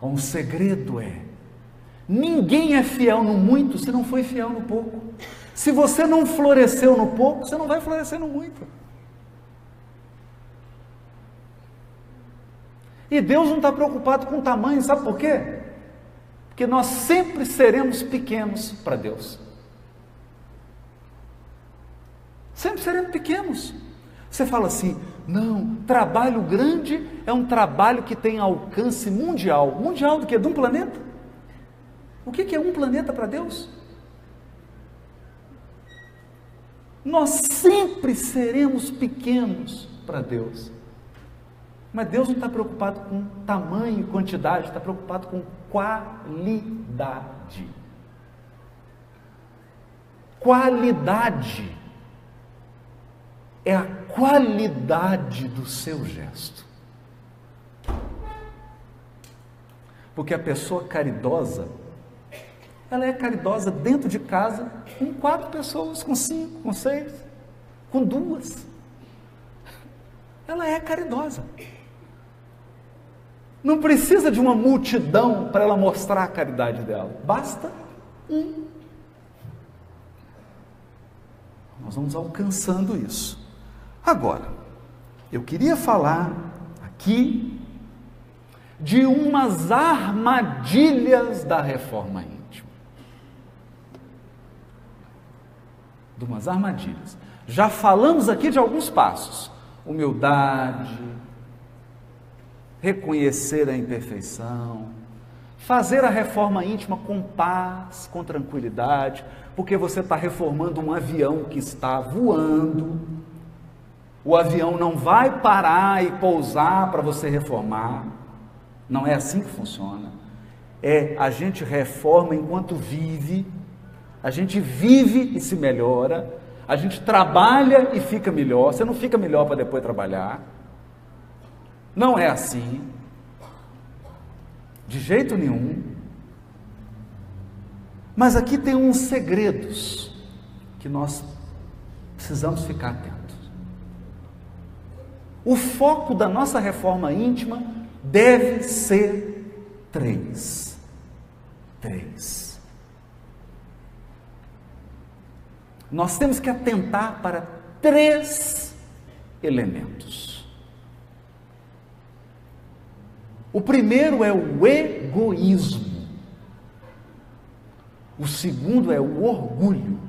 Um segredo é, ninguém é fiel no muito se não foi fiel no pouco. Se você não floresceu no pouco, você não vai florescer no muito. E Deus não está preocupado com o tamanho, sabe por quê? Porque nós sempre seremos pequenos para Deus. Sempre seremos pequenos. Você fala assim, não, trabalho grande é um trabalho que tem alcance mundial. Mundial do quê? De um planeta? O que é um planeta para Deus? Nós sempre seremos pequenos para Deus. Mas Deus não está preocupado com tamanho e quantidade, está preocupado com qualidade. Qualidade é a qualidade do seu gesto. Porque a pessoa caridosa, ela é caridosa dentro de casa com 4 pessoas, com 5, com 6, com 2. Ela é caridosa. Não precisa de uma multidão para ela mostrar a caridade dela. Basta um. Nós vamos alcançando isso. Agora, eu queria falar aqui de umas armadilhas da reforma íntima. De umas armadilhas. Já falamos aqui de alguns passos. Humildade, reconhecer a imperfeição, fazer a reforma íntima com paz, com tranquilidade, porque você está reformando um avião que está voando. O avião não vai parar e pousar para você reformar. Não é assim que funciona. A gente reforma enquanto vive, a gente vive e se melhora, A gente trabalha e fica melhor. Você não fica melhor para depois trabalhar. Não é assim. De jeito nenhum. Mas aqui tem uns segredos que nós precisamos ficar atentos. O foco da nossa reforma íntima deve ser 3. Nós temos que atentar para 3 elementos. O primeiro é o egoísmo. O segundo é o orgulho.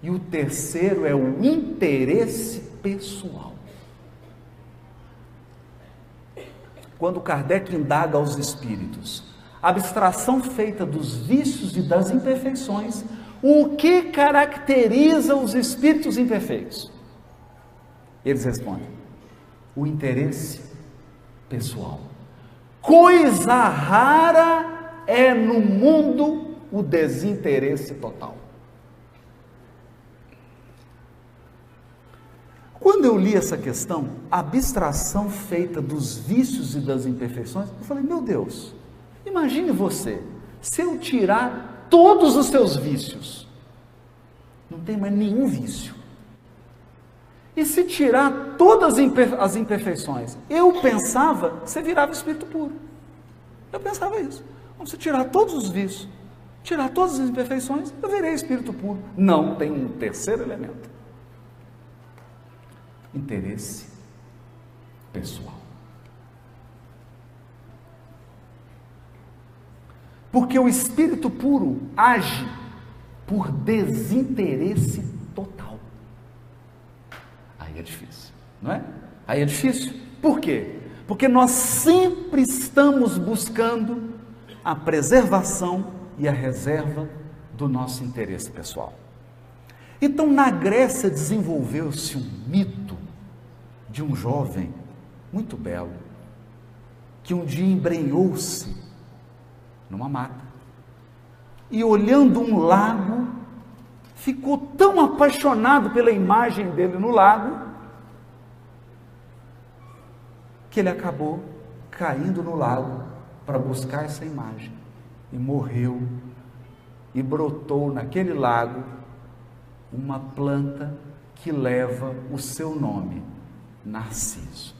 E o terceiro é o interesse pessoal. Quando Kardec indaga aos espíritos a abstração feita dos vícios e das imperfeições, o que caracteriza os espíritos imperfeitos? Eles respondem: o interesse pessoal. Coisa rara é no mundo o desinteresse total. Quando eu li essa questão, a abstração feita dos vícios e das imperfeições, eu falei: meu Deus, imagine você, se eu tirar todos os seus vícios, não tem mais nenhum vício. E se tirar todas as imperfeições, eu pensava que você virava espírito puro. Eu pensava isso. Vamos tirar todos os vícios, tirar todas as imperfeições, eu virei espírito puro. Não, tem um terceiro elemento. Interesse pessoal. Porque o espírito puro age por desinteresse total. Aí é difícil, não é? Aí é difícil. Por quê? Porque nós sempre estamos buscando a preservação e a reserva do nosso interesse pessoal. Então, na Grécia desenvolveu-se um mito de um jovem muito belo, que um dia embrenhou-se numa mata e, olhando um lago, ficou tão apaixonado pela imagem dele no lago, que ele acabou caindo no lago para buscar essa imagem, e morreu, e brotou naquele lago uma planta que leva o seu nome, Narciso.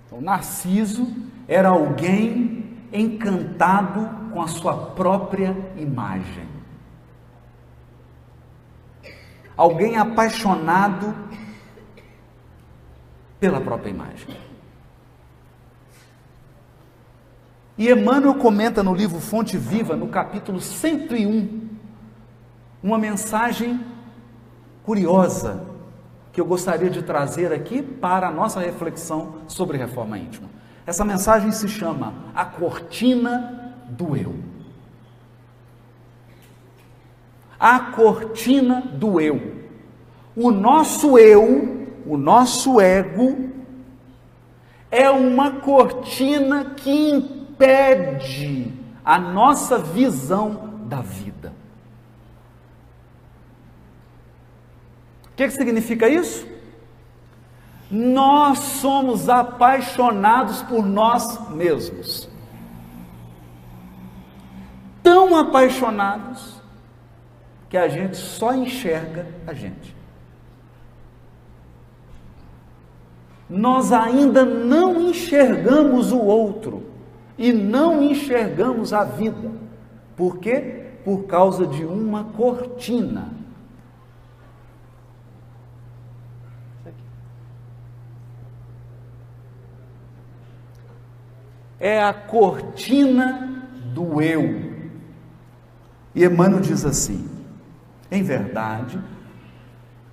Então, Narciso era alguém encantado com a sua própria imagem. Alguém apaixonado pela própria imagem. E Emmanuel comenta no livro Fonte Viva, no capítulo 101, uma mensagem curiosa que eu gostaria de trazer aqui para a nossa reflexão sobre reforma íntima. Essa mensagem se chama A Cortina do Eu. A cortina do eu. O nosso eu, o nosso ego, é uma cortina que impede a nossa visão da vida. O que significa isso? Nós somos apaixonados por nós mesmos. Tão apaixonados que a gente só enxerga a gente. Nós ainda não enxergamos o outro e não enxergamos a vida. Por quê? Por causa de uma cortina. É a cortina do eu. E Emmanuel diz assim: em verdade,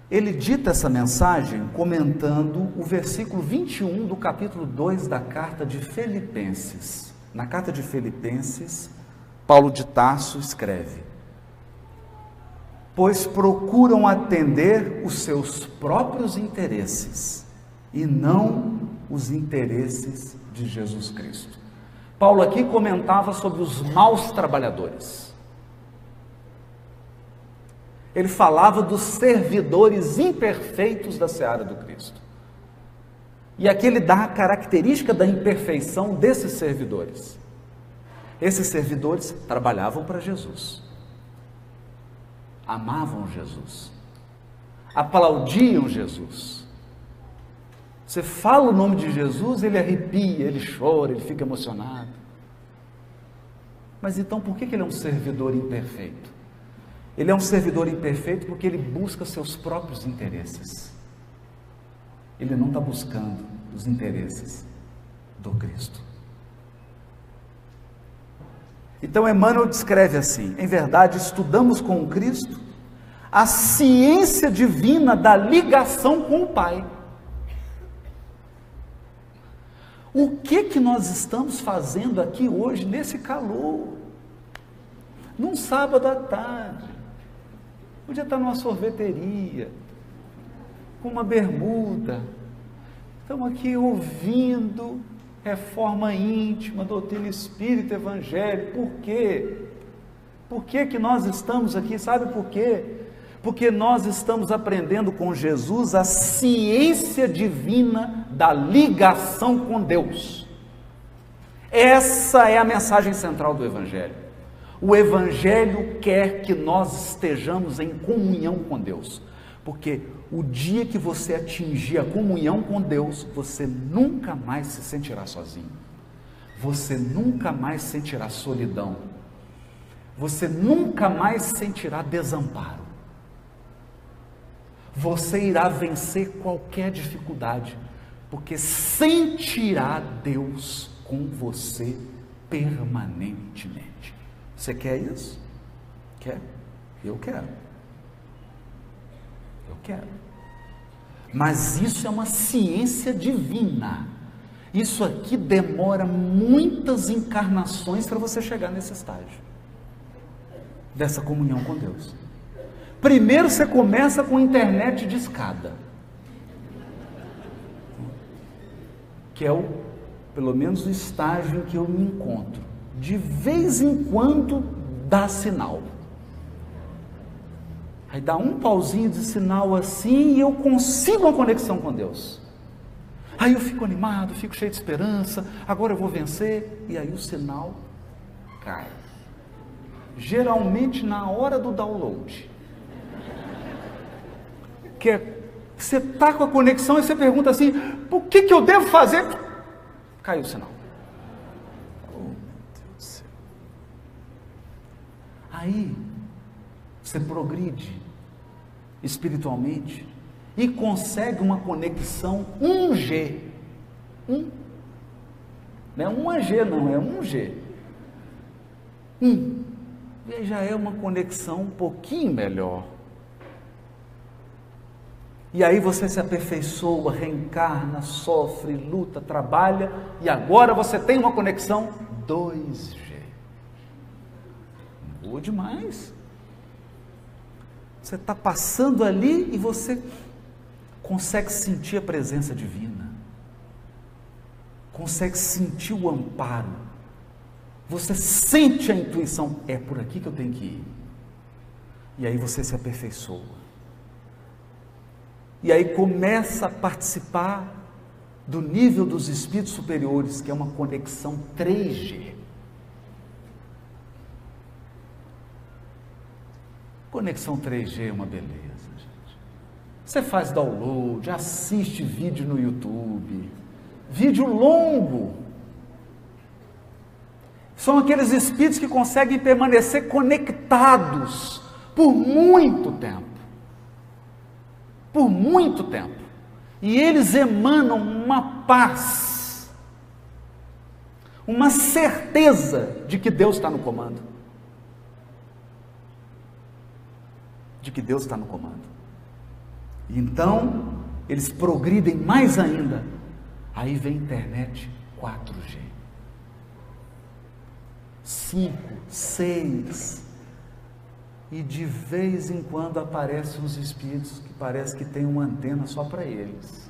ele dita essa mensagem comentando o versículo 21 do capítulo 2 da carta de Filipenses. Na carta de Filipenses, Paulo de Tarso escreve: pois procuram atender os seus próprios interesses e não os interesses de Jesus Cristo. Paulo aqui comentava sobre os maus trabalhadores. Ele falava dos servidores imperfeitos da seara do Cristo. E aqui ele dá a característica da imperfeição desses servidores. Esses servidores trabalhavam para Jesus, amavam Jesus, aplaudiam Jesus. Você fala o nome de Jesus, ele arrepia, ele chora, ele fica emocionado. Mas então por que ele é um servidor imperfeito? Ele é um servidor imperfeito porque ele busca seus próprios interesses. Ele não está buscando os interesses do Cristo. Então Emmanuel descreve assim: em verdade, estudamos com o Cristo a ciência divina da ligação com o Pai. O que nós estamos fazendo aqui hoje, nesse calor, num sábado à tarde? Podia estar numa sorveteria, com uma bermuda. Estamos aqui ouvindo reforma íntima, doutrina espírita, evangelho. Por quê? Por que nós estamos aqui? Sabe por quê? Porque nós estamos aprendendo com Jesus a ciência divina da ligação com Deus. Essa é a mensagem central do Evangelho. O Evangelho quer que nós estejamos em comunhão com Deus, porque o dia que você atingir a comunhão com Deus, você nunca mais se sentirá sozinho, você nunca mais sentirá solidão, você nunca mais sentirá desamparo. Você irá vencer qualquer dificuldade, porque sentirá Deus com você permanentemente. Você quer isso? Quer? Eu quero. Eu quero. Mas isso é uma ciência divina. Isso aqui demora muitas encarnações para você chegar nesse estágio, dessa comunhão com Deus. Primeiro você começa com internet de escada, que é pelo menos o estágio em que eu me encontro. De vez em quando dá sinal. Aí dá um pauzinho de sinal assim e eu consigo uma conexão com Deus. Aí eu fico animado, fico cheio de esperança, agora eu vou vencer, e aí o sinal cai. Geralmente na hora do download. Que você está com a conexão e você pergunta assim: o que eu devo fazer? Caiu o sinal. Oh, meu Deus do céu. Aí você progride espiritualmente e consegue uma conexão 1G. Não é 1G não, é 1G. E já é uma conexão um pouquinho melhor. E aí você se aperfeiçoa, reencarna, sofre, luta, trabalha, e agora você tem uma conexão 2G. Boa demais. Você está passando ali e você consegue sentir a presença divina, consegue sentir o amparo, você sente a intuição: é por aqui que eu tenho que ir. E aí você se aperfeiçoa. E aí começa a participar do nível dos espíritos superiores, que é uma conexão 3G. Conexão 3G é uma beleza, gente. Você faz download, assiste vídeo no YouTube, vídeo longo. São aqueles espíritos que conseguem permanecer conectados por muito tempo. Por muito tempo. E eles emanam uma paz, uma certeza de que Deus está no comando. De que Deus está no comando. Então, eles progridem mais ainda. Aí vem a internet 4G. 5, 6. E de vez em quando aparecem uns espíritos que parece que tem uma antena só para eles.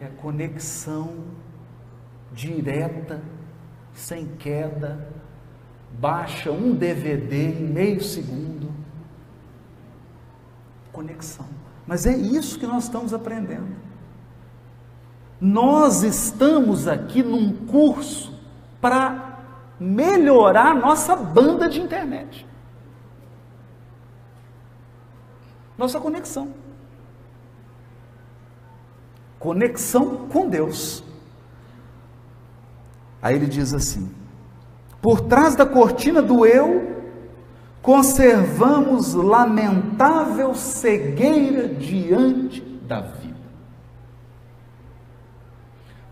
É conexão direta, sem queda, baixa um DVD em meio segundo Conexão. Mas é isso que nós estamos aprendendo. Nós estamos aqui num curso para melhorar nossa banda de internet. Nossa conexão. Conexão com Deus. Aí ele diz assim: por trás da cortina do eu, conservamos lamentável cegueira diante da vida.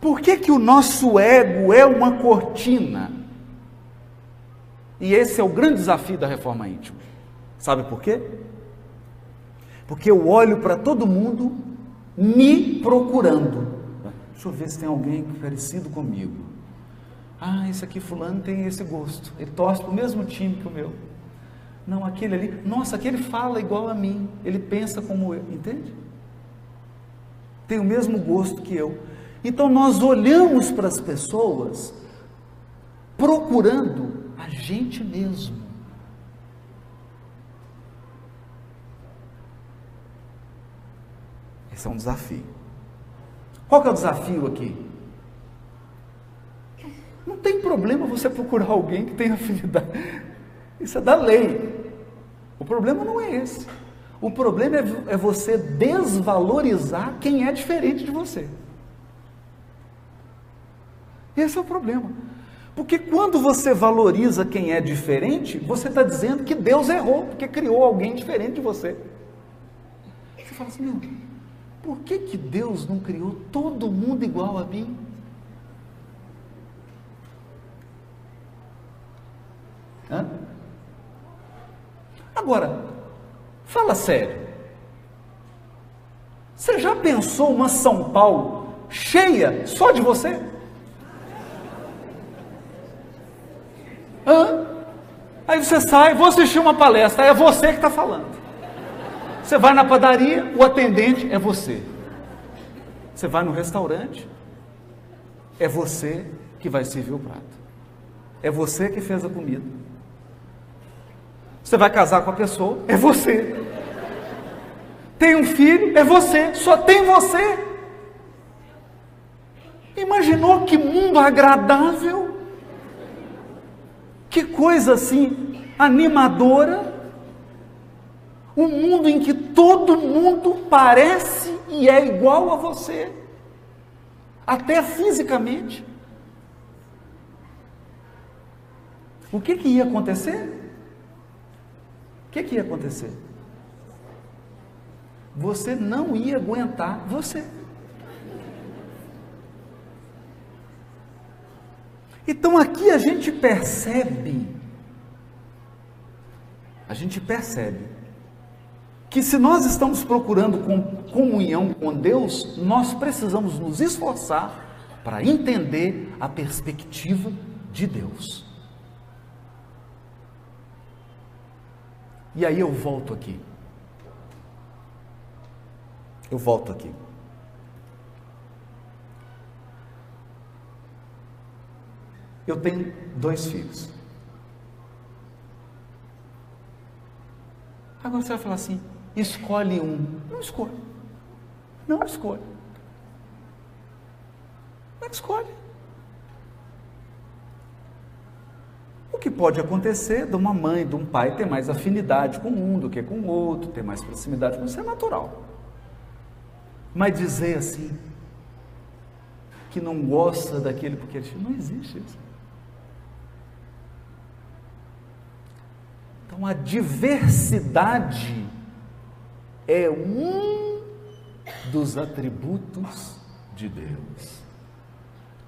Por que que o nosso ego é uma cortina? E esse é o grande desafio da reforma íntima. Sabe por quê? Porque eu olho para todo mundo me procurando. Deixa eu ver se tem alguém parecido comigo. Ah, esse aqui fulano tem esse gosto. Ele torce para o mesmo time que o meu. Não, aquele ali, nossa, aquele fala igual a mim. Ele pensa como eu, entende? Tem o mesmo gosto que eu. Então nós olhamos para as pessoas procurando a gente mesmo. Esse é um desafio. Qual que é o desafio aqui? Não tem problema você procurar alguém que tenha afinidade. Isso é da lei. O problema não é esse. O problema é você desvalorizar quem é diferente de você. Esse é o problema. Porque quando você valoriza quem é diferente, você está dizendo que Deus errou, porque criou alguém diferente de você. Você fala assim, meu, por que que Deus não criou todo mundo igual a mim? Hã? Agora, fala sério. Você já pensou uma São Paulo cheia só de você? Hã? Aí você sai, vou assistir uma palestra, é você que está falando. Você vai na padaria, o atendente é você. Você vai no restaurante, é você que vai servir o prato. É você que fez a comida. Você vai casar com a pessoa, é você. Tem um filho, é você, só tem você. Imaginou que mundo agradável? Que coisa assim, animadora. Um mundo em que todo mundo parece e é igual a você. Até fisicamente. O que ia acontecer? O que ia acontecer? Você não ia aguentar você. Então aqui a gente percebe que se nós estamos procurando comunhão com Deus, nós precisamos nos esforçar para entender a perspectiva de Deus. E aí eu volto aqui. Eu tenho 2 filhos. Agora você vai falar assim, escolhe um. Não escolhe. Não escolhe. Não escolhe. O que pode acontecer de uma mãe, de um pai ter mais afinidade com um do que com o outro, ter mais proximidade com isso é natural. Mas dizer assim, que não gosta daquele porque ele não existe isso. Então a diversidade é um dos atributos de Deus.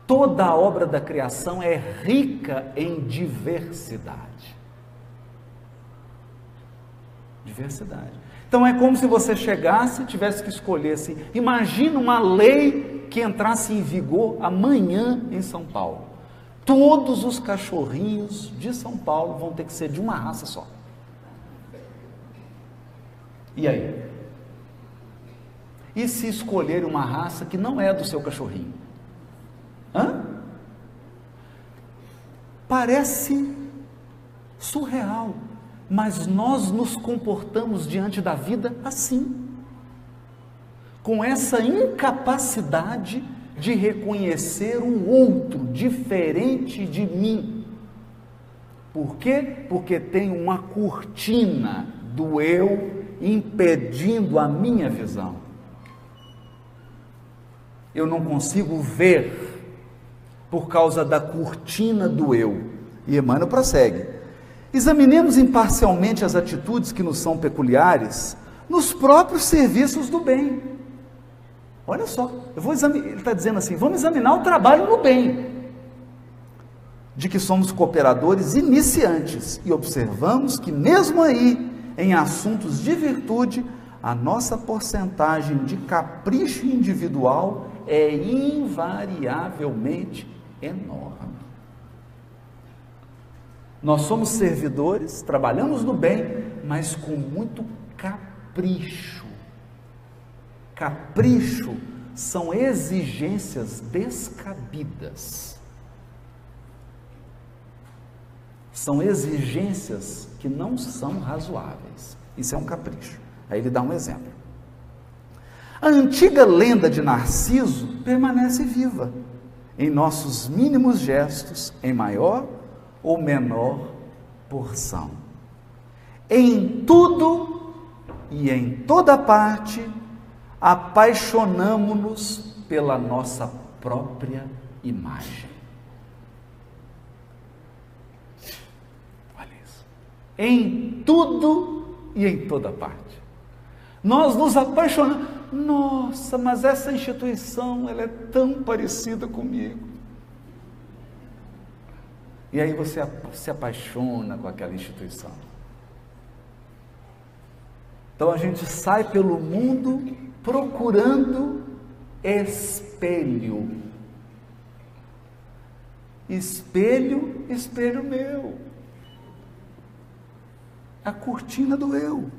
Toda a obra da criação é rica em diversidade. Diversidade. Então é como se você chegasse e tivesse que escolher assim, imagina uma lei que entrasse em vigor amanhã em São Paulo. Todos os cachorrinhos de São Paulo vão ter que ser de uma raça só. E aí? E se escolher uma raça que não é do seu cachorrinho? Hã? Parece surreal. mas nós nos comportamos diante da vida assim, com essa incapacidade de reconhecer um outro diferente de mim. Por quê? Porque tem uma cortina do eu impedindo a minha visão. Eu não consigo ver por causa da cortina do eu. E Emmanuel prossegue: examinemos imparcialmente as atitudes que nos são peculiares nos próprios serviços do bem. Olha só, ele está dizendo assim, vamos examinar o trabalho no bem, de que somos cooperadores iniciantes, e observamos que mesmo aí, em assuntos de virtude, a nossa porcentagem de capricho individual é invariavelmente enorme. Nós somos servidores, trabalhamos no bem, mas com muito capricho. Capricho são exigências descabidas. São exigências que não são razoáveis. Isso é um capricho. Aí ele dá um exemplo. A antiga lenda de Narciso permanece viva em nossos mínimos gestos, em maior ou menor porção. Em tudo e em toda parte, apaixonamo-nos pela nossa própria imagem. Olha isso. Em tudo e em toda parte. Nós nos apaixonamos. Nossa, mas essa instituição, ela é tão parecida comigo. E aí você se apaixona com aquela instituição. Então a gente sai pelo mundo procurando espelho. Espelho, espelho meu. A cortina do eu.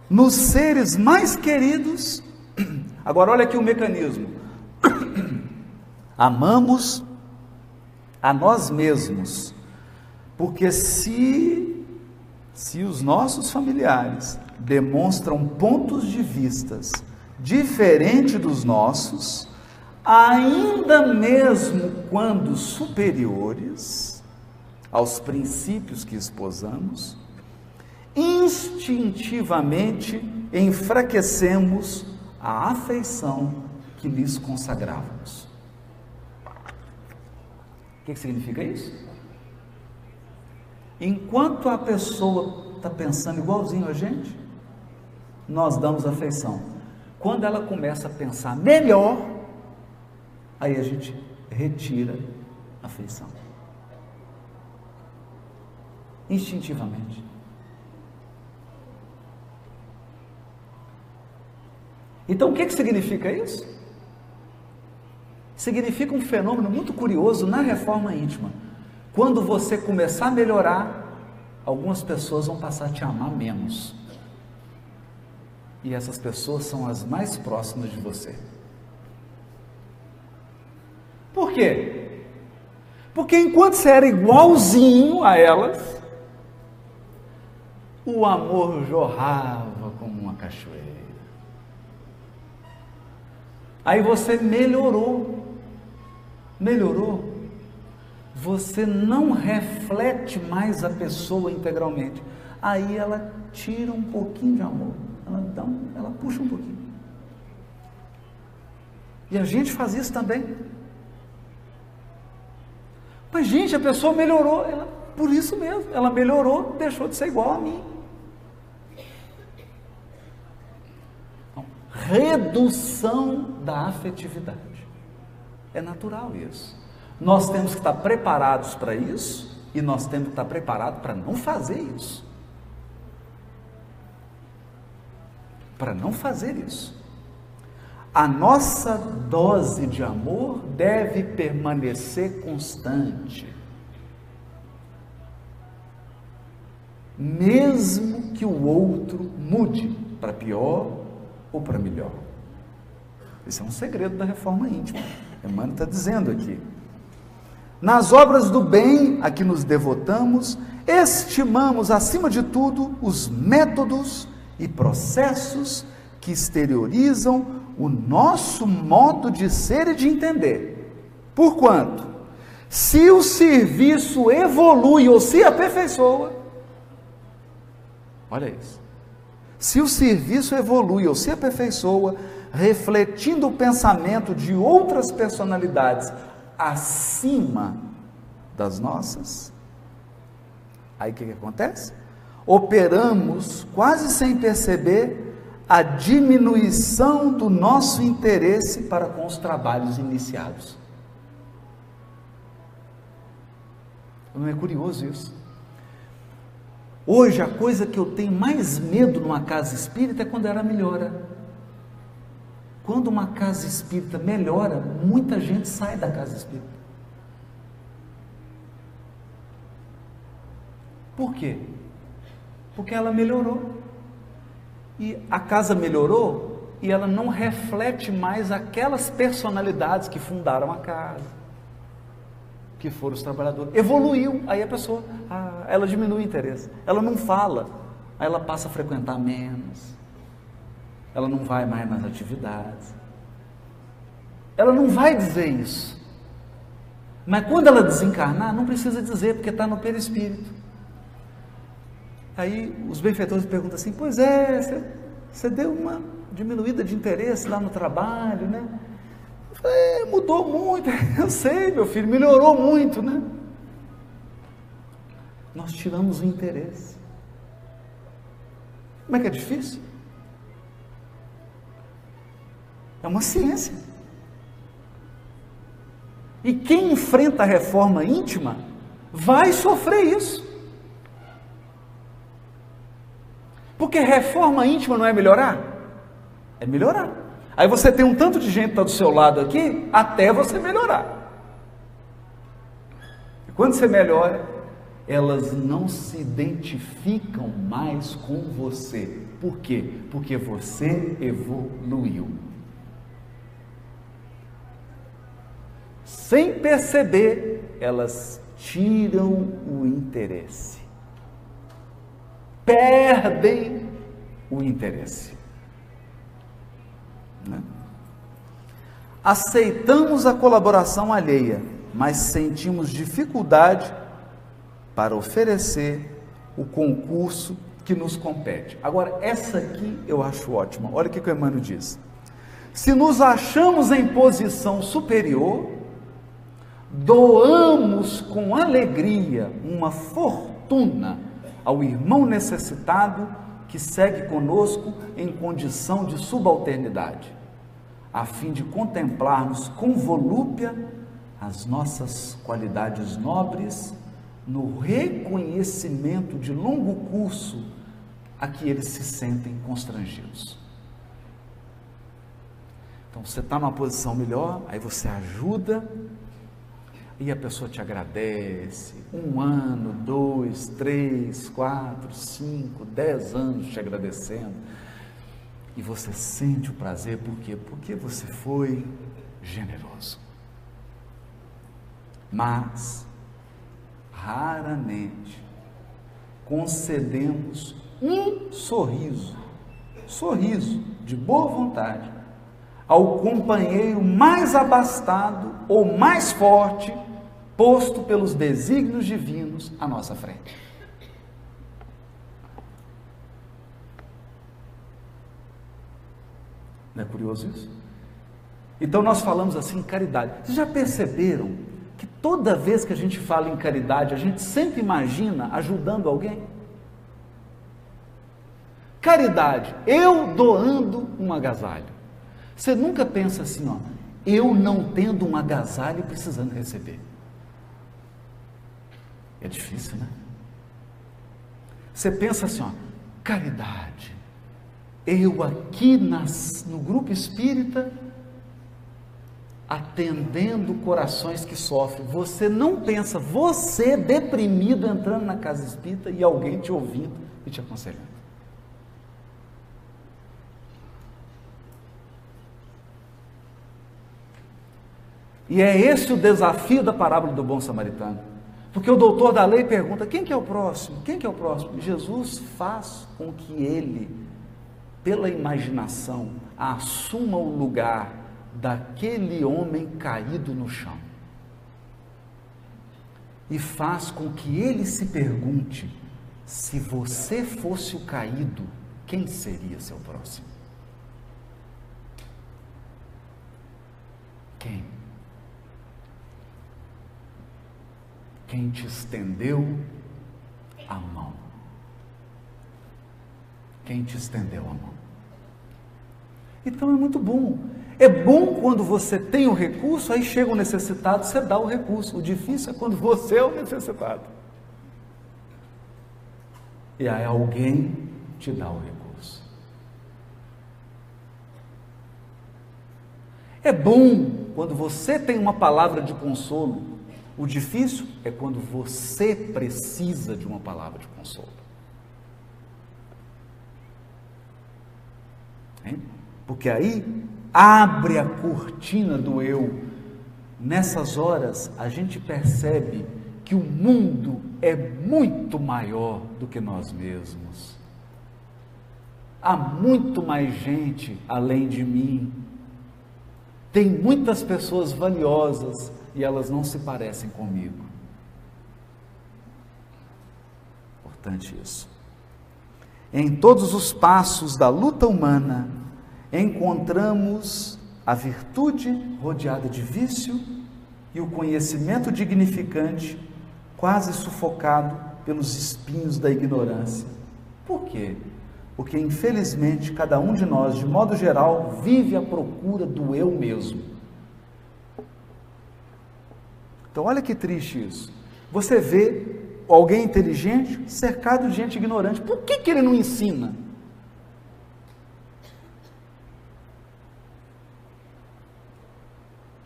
Nos seres mais queridos, agora olha aqui o mecanismo. Amamos a nós mesmos, porque se os nossos familiares demonstram pontos de vistas diferentes dos nossos, ainda mesmo quando superiores aos princípios que esposamos, instintivamente enfraquecemos a afeição que lhes consagrávamos. O que significa isso? Enquanto a pessoa está pensando igualzinho a gente, nós damos afeição. Quando ela começa a pensar melhor, aí a gente retira a afeição. Instintivamente. Então o que significa isso? Significa um fenômeno muito curioso na reforma íntima. Quando você começar a melhorar, algumas pessoas vão passar a te amar menos. E essas pessoas são as mais próximas de você. Por quê? Porque enquanto você era igualzinho a elas, o amor jorrava como uma cachoeira. Aí você melhorou, você não reflete mais a pessoa integralmente, aí ela tira um pouquinho de amor, ela puxa um pouquinho, e a gente faz isso também. Mas gente, a pessoa melhorou, por isso mesmo, ela melhorou, deixou de ser igual a mim. Redução da afetividade. É natural isso. Nós temos que estar preparados para isso e nós temos que estar preparados para não fazer isso. Para não fazer isso. A nossa dose de amor deve permanecer constante. Mesmo que o outro mude para pior ou para melhor. Esse é um segredo da reforma íntima. Emmanuel está dizendo aqui. Nas obras do bem a que nos devotamos, estimamos, acima de tudo, os métodos e processos que exteriorizam o nosso modo de ser e de entender. Porquanto, se o serviço evolui ou se aperfeiçoa, olha isso, se o serviço evolui ou se aperfeiçoa, refletindo o pensamento de outras personalidades acima das nossas, aí o que acontece? Operamos, quase sem perceber, a diminuição do nosso interesse para com os trabalhos iniciados. Não é curioso isso? Hoje, a coisa que eu tenho mais medo numa casa espírita é quando ela melhora. Quando uma casa espírita melhora, muita gente sai da casa espírita. Por quê? Porque ela melhorou. E a casa melhorou e ela não reflete mais aquelas personalidades que fundaram a casa, que foram os trabalhadores. Evoluiu, aí a pessoa, ela diminui o interesse. Ela não fala, aí ela passa a frequentar menos. Ela não vai mais nas atividades. Ela não vai dizer isso. Mas quando ela desencarnar, não precisa dizer, porque está no perispírito. Aí os benfeitores perguntam assim, pois é, você deu uma diminuída de interesse lá no trabalho, né? Eu falei, mudou muito, eu sei, meu filho, melhorou muito, né? Nós tiramos o interesse. Como é que é difícil? É uma ciência. E quem enfrenta a reforma íntima vai sofrer isso. Porque reforma íntima não é melhorar? É melhorar. Aí você tem um tanto de gente que está do seu lado aqui, até você melhorar. E quando você melhora, elas não se identificam mais com você. Por quê? Porque você evoluiu. Sem perceber, elas tiram o interesse. Perdem o interesse. Né? Aceitamos a colaboração alheia, mas sentimos dificuldade para oferecer o concurso que nos compete. Agora, essa aqui eu acho ótima. Olha o que o Emmanuel diz. Se nos achamos em posição superior, doamos com alegria uma fortuna ao irmão necessitado que segue conosco em condição de subalternidade, a fim de contemplarmos com volúpia as nossas qualidades nobres no reconhecimento de longo curso a que eles se sentem constrangidos. Então você está numa posição melhor, aí você ajuda, e a pessoa te agradece, 1 ano, 2, 3, 4, 5, 10 anos te agradecendo, e você sente o prazer, por quê? Porque você foi generoso. Mas, raramente, concedemos um sorriso de boa vontade, ao companheiro mais abastado ou mais forte, posto pelos desígnios divinos à nossa frente. Não é curioso isso? Então nós falamos assim em caridade. Vocês já perceberam que toda vez que a gente fala em caridade, a gente sempre imagina ajudando alguém? Caridade, eu doando um agasalho. Você nunca pensa assim, ó, eu não tendo um agasalho e precisando receber. É difícil, né? Você pensa assim, ó, caridade, eu aqui no grupo espírita, atendendo corações que sofrem. Você não pensa, você deprimido entrando na casa espírita e alguém te ouvindo e te aconselhando. E é esse o desafio da parábola do bom samaritano. Porque o doutor da lei pergunta, quem que é o próximo? Quem que é o próximo? Jesus faz com que ele, pela imaginação, assuma o lugar daquele homem caído no chão. E faz com que ele se pergunte, se você fosse o caído, quem seria seu próximo? Quem? Quem te estendeu a mão? Quem te estendeu a mão? Então é muito bom. É bom quando você tem o recurso, aí chega o necessitado, você dá o recurso. O difícil é quando você é o necessitado. E aí alguém te dá o recurso. É bom quando você tem uma palavra de consolo. O difícil é quando você precisa de uma palavra de consolo. Hein? Porque aí abre a cortina do eu. Nessas horas a gente percebe que o mundo é muito maior do que nós mesmos. Há muito mais gente além de mim. Tem muitas pessoas valiosas e elas não se parecem comigo. Importante isso. Em todos os passos da luta humana, encontramos a virtude rodeada de vício e o conhecimento dignificante quase sufocado pelos espinhos da ignorância. Por quê? Porque, infelizmente, cada um de nós, de modo geral, vive à procura do eu mesmo. Então, olha que triste isso. Você vê alguém inteligente cercado de gente ignorante. Por que ele não ensina?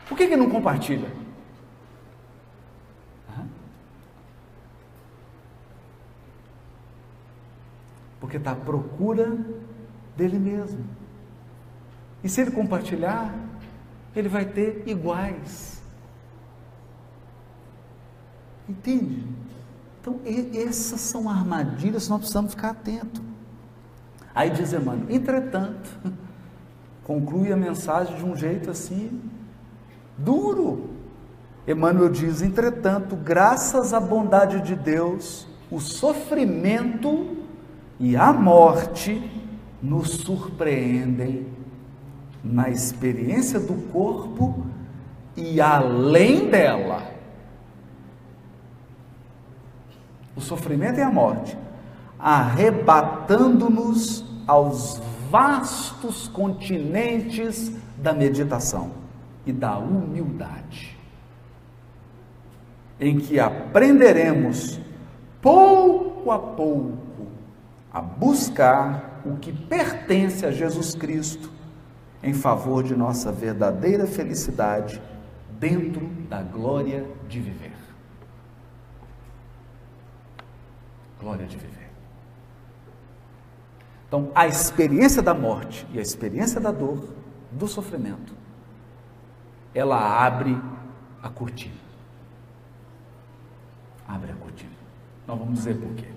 Por que ele não compartilha? Porque está à procura dele mesmo. E se ele compartilhar, ele vai ter iguais. Entende? Então, essas são armadilhas que nós precisamos ficar atentos. Aí diz Emmanuel, entretanto, conclui a mensagem de um jeito assim, duro. Emmanuel diz, entretanto, graças à bondade de Deus, o sofrimento e a morte nos surpreendem na experiência do corpo e além dela. O sofrimento e a morte, arrebatando-nos aos vastos continentes da meditação e da humildade, em que aprenderemos pouco a pouco a buscar o que pertence a Jesus Cristo em favor de nossa verdadeira felicidade dentro da glória de viver. Glória de viver. Então, a experiência da morte e a experiência da dor, do sofrimento, ela abre a cortina. Abre a cortina. Nós vamos dizer por quê.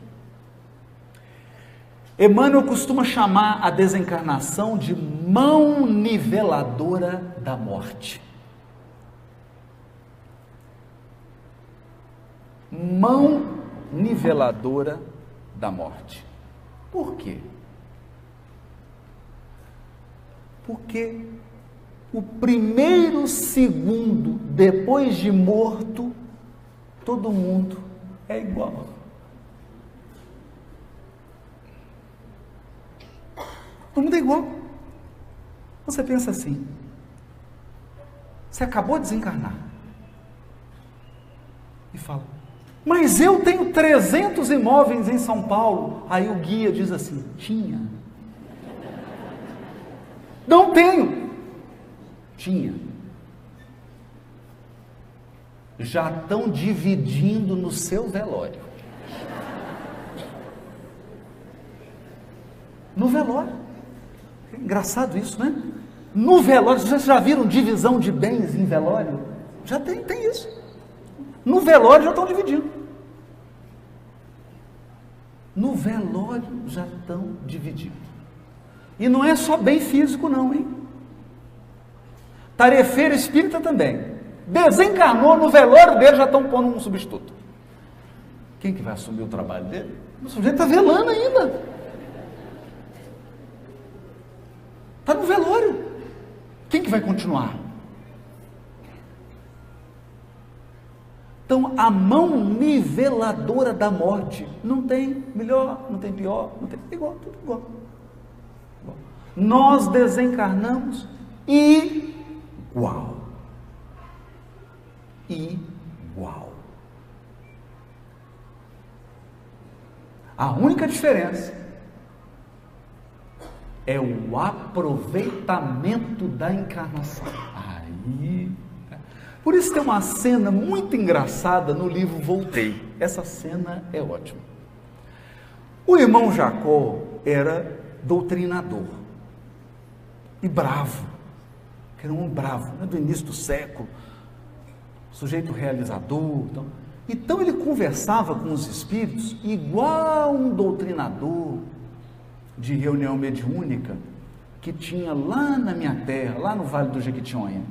Emmanuel costuma chamar a desencarnação de mão niveladora da morte. Mão niveladora da morte. Por quê? Porque o primeiro segundo depois de morto, todo mundo é igual. Todo mundo é igual. Você pensa assim, você acabou de desencarnar e fala, mas eu tenho 300 imóveis em São Paulo. Aí o guia diz assim, tinha. Não tenho. Tinha. Já estão dividindo no seu velório. No velório. Engraçado isso, né? No velório, vocês já viram divisão de bens em velório? Já tem isso. No velório já estão dividindo. No velório já estão divididos. E não é só bem físico não, hein? Tarefeiro espírita também. Desencarnou, no velório dele já estão pondo um substituto. Quem que vai assumir o trabalho dele? O sujeito está velando ainda. Está no velório. Quem que vai continuar? Então, a mão niveladora da morte não tem melhor, não tem pior, não tem igual, tudo igual. Nós desencarnamos igual. Igual. A única diferença é o aproveitamento da encarnação. Aí, por isso tem uma cena muito engraçada no livro Voltei. Essa cena é ótima. O irmão Jacó era doutrinador e bravo, era um bravo, né, do início do século, sujeito realizador. Então ele conversava com os espíritos igual um doutrinador de reunião mediúnica que tinha lá na minha terra, lá no Vale do Jequitinhonha.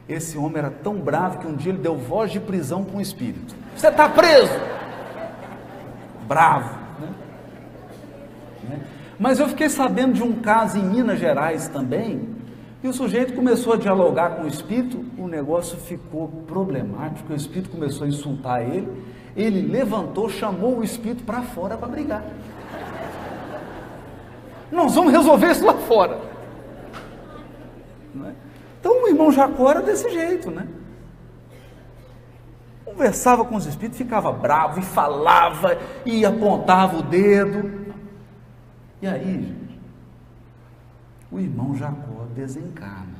Esse homem era tão bravo que um dia ele deu voz de prisão para um espírito. Você está preso! Bravo, né? Mas eu fiquei sabendo de um caso em Minas Gerais também, e o sujeito começou a dialogar com o espírito, o negócio ficou problemático, o espírito começou a insultar ele levantou, chamou o espírito para fora para brigar. Nós vamos resolver isso lá fora. Não é? Então o irmão Jacó era desse jeito, né? Conversava com os espíritos, ficava bravo e falava e apontava o dedo. E aí, gente, o irmão Jacó desencarna.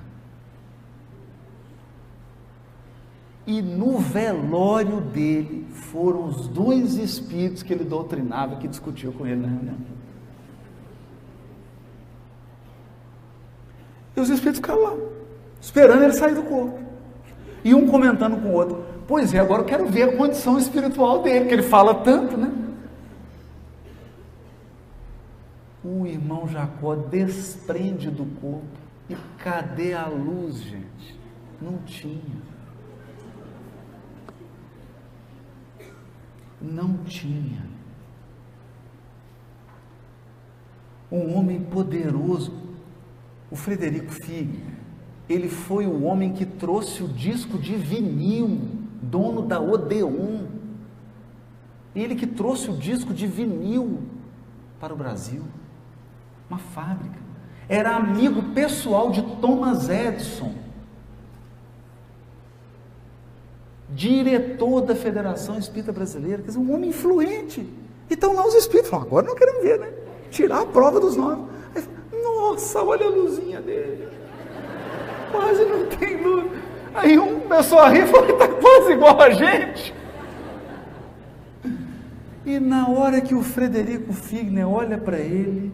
E no velório dele foram os dois espíritos que ele doutrinava, que discutiu com ele na reunião. E os espíritos ficaram lá, esperando ele sair do corpo. E um comentando com o outro: pois é, agora eu quero ver a condição espiritual dele, que ele fala tanto, né? O irmão Jacó desprende do corpo. E cadê a luz, gente? Não tinha. Não tinha. Um homem poderoso, o Frederico Figner, ele foi o homem que trouxe o disco de vinil, dono da Odeon. Ele que trouxe o disco de vinil para o Brasil, uma fábrica. Era amigo pessoal de Thomas Edison, diretor da Federação Espírita Brasileira, quer dizer, um homem influente. Então lá os espíritos falam: agora não queremos ver, né? Tirar a prova dos 9. Aí, nossa, olha a luzinha dele, quase não tem luz. Aí um começou a rir e falou: está quase igual a gente. E na hora que o Frederico Figner olha para ele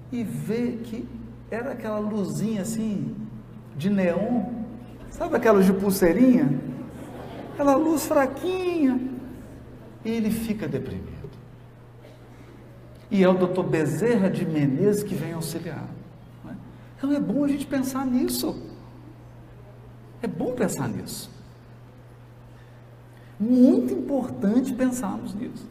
e vê que era aquela luzinha assim de neon, sabe aquela de pulseirinha? Aquela luz fraquinha. Ele fica deprimido. E é o doutor Bezerra de Menezes que vem auxiliar. Não é? Então é bom a gente pensar nisso. É bom pensar nisso. Muito importante pensarmos nisso.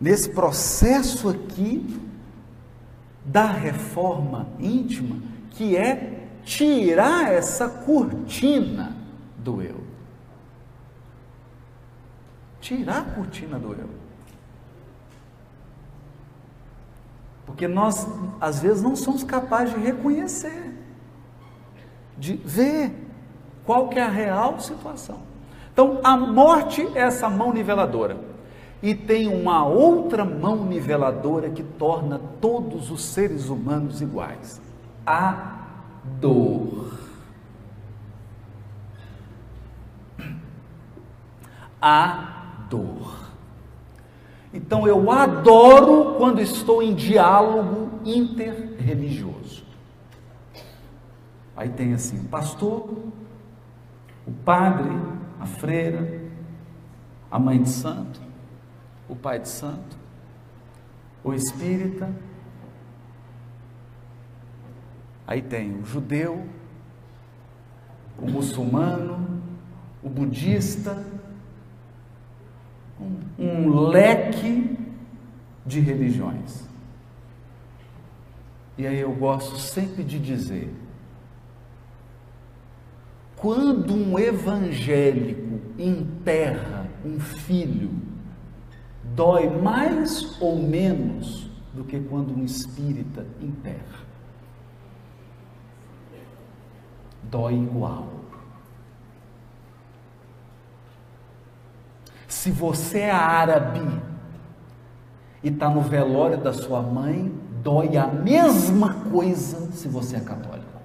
Nesse processo aqui da reforma íntima, que é tirar essa cortina do eu. Tirar a cortina do eu. Porque nós, às vezes, não somos capazes de reconhecer, de ver qual que é a real situação. Então, a morte é essa mão niveladora. E tem uma outra mão niveladora que torna todos os seres humanos iguais: a dor. A dor. Então eu adoro quando estou em diálogo interreligioso. Aí tem assim, o pastor, o padre a freira, a mãe de santo, o pai de santo, o espírita. Aí tem o judeu, o muçulmano, o budista, um leque de religiões. E aí eu gosto sempre de dizer, quando um evangélico enterra um filho, dói mais ou menos do que quando um espírita enterra? Dói igual. Se você é árabe e está no velório da sua mãe, dói a mesma coisa se você é católico,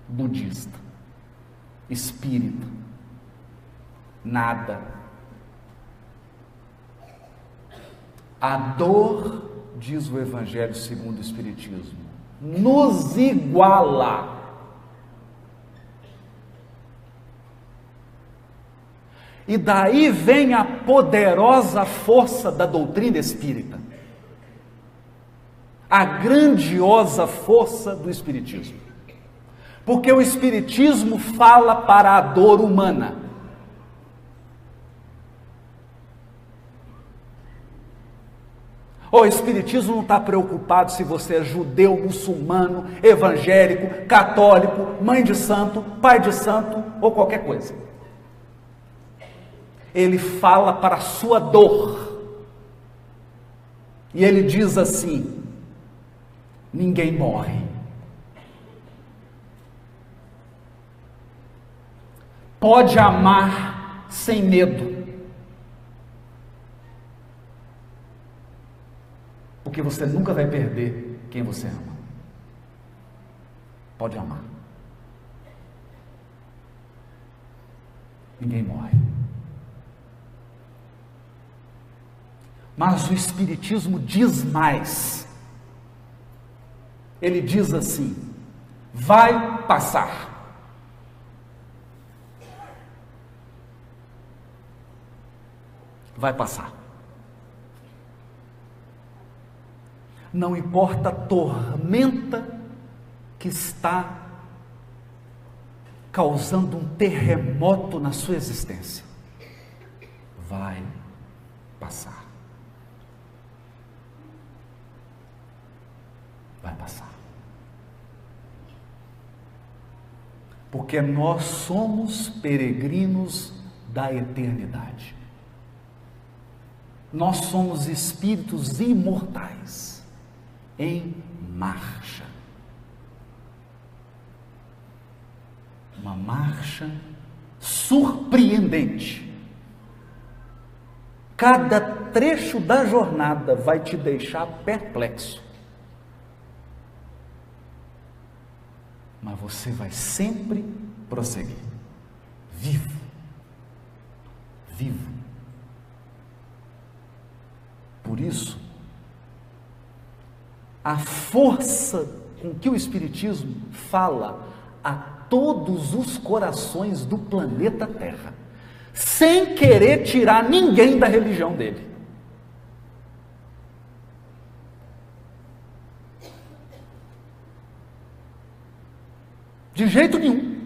budista, espírita. Nada. A dor, diz o Evangelho segundo o Espiritismo, nos iguala. E daí vem a poderosa força da doutrina espírita, a grandiosa força do Espiritismo, porque o Espiritismo fala para a dor humana. O Espiritismo não está preocupado se você é judeu, muçulmano, evangélico, católico, mãe de santo, pai de santo ou qualquer coisa. Ele fala para a sua dor. E ele diz assim: ninguém morre. Pode amar sem medo. Porque você nunca vai perder quem você ama. Pode amar. Ninguém morre. Mas o Espiritismo diz mais. Ele diz assim: vai passar. Vai passar. Não importa a tormenta que está causando um terremoto na sua existência, vai passar. Vai passar. Porque nós somos peregrinos da eternidade. Nós somos espíritos imortais em marcha. Uma marcha surpreendente. Cada trecho da jornada vai te deixar perplexo. Mas você vai sempre prosseguir. Vivo. Vivo. Por isso, a força com que o Espiritismo fala a todos os corações do planeta Terra, sem querer tirar ninguém da religião dele. De jeito nenhum.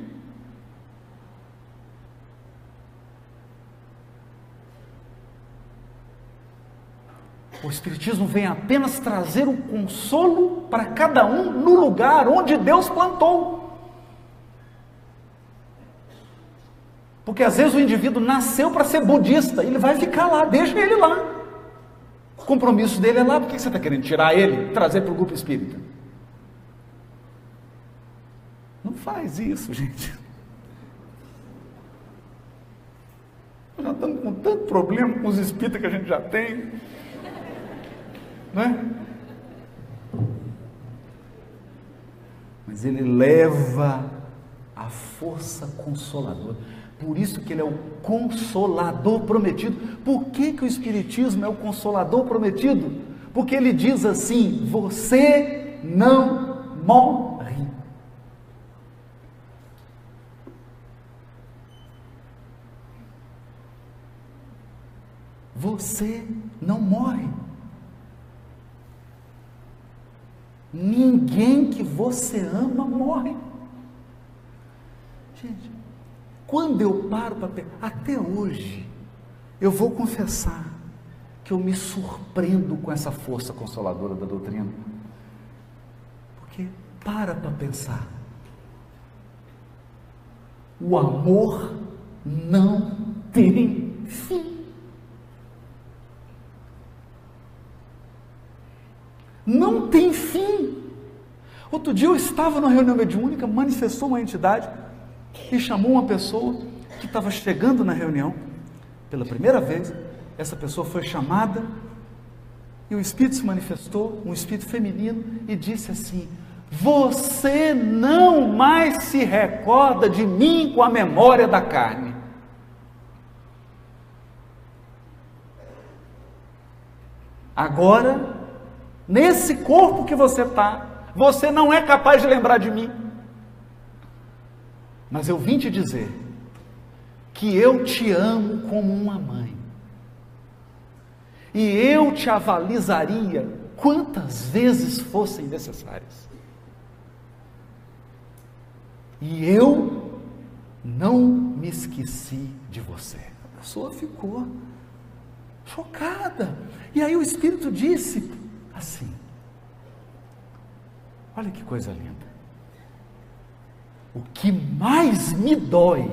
O Espiritismo vem apenas trazer o consolo para cada um no lugar onde Deus plantou. Porque às vezes o indivíduo nasceu para ser budista, ele vai ficar lá, deixa ele lá. O compromisso dele é lá, por que você está querendo tirar ele, trazer para o grupo espírita? Não faz isso, gente. Nós já estamos com tanto problema com os espíritas que a gente já tem. Não é? Mas ele leva a força consoladora. Por isso que ele é o consolador prometido. Por que que o Espiritismo é o consolador prometido? Porque ele diz assim: você não morre. você não morre. Ninguém que você ama morre. Gente, quando eu paro para pensar, até hoje, eu vou confessar que eu me surpreendo com essa força consoladora da doutrina. Porque para pensar. O amor não tem fim. Não tem fim. Outro dia eu estava numa reunião mediúnica, manifestou uma entidade e chamou uma pessoa que estava chegando na reunião pela primeira vez. Essa pessoa foi chamada e o Espírito se manifestou, um Espírito feminino, e disse assim: você não mais se recorda de mim com a memória da carne. Agora, nesse corpo que você está, você não é capaz de lembrar de mim. Mas eu vim te dizer que eu te amo como uma mãe. E eu te avalizaria quantas vezes fossem necessárias. E eu não me esqueci de você. A pessoa ficou chocada. E aí o Espírito disse assim: olha que coisa linda. O que mais me dói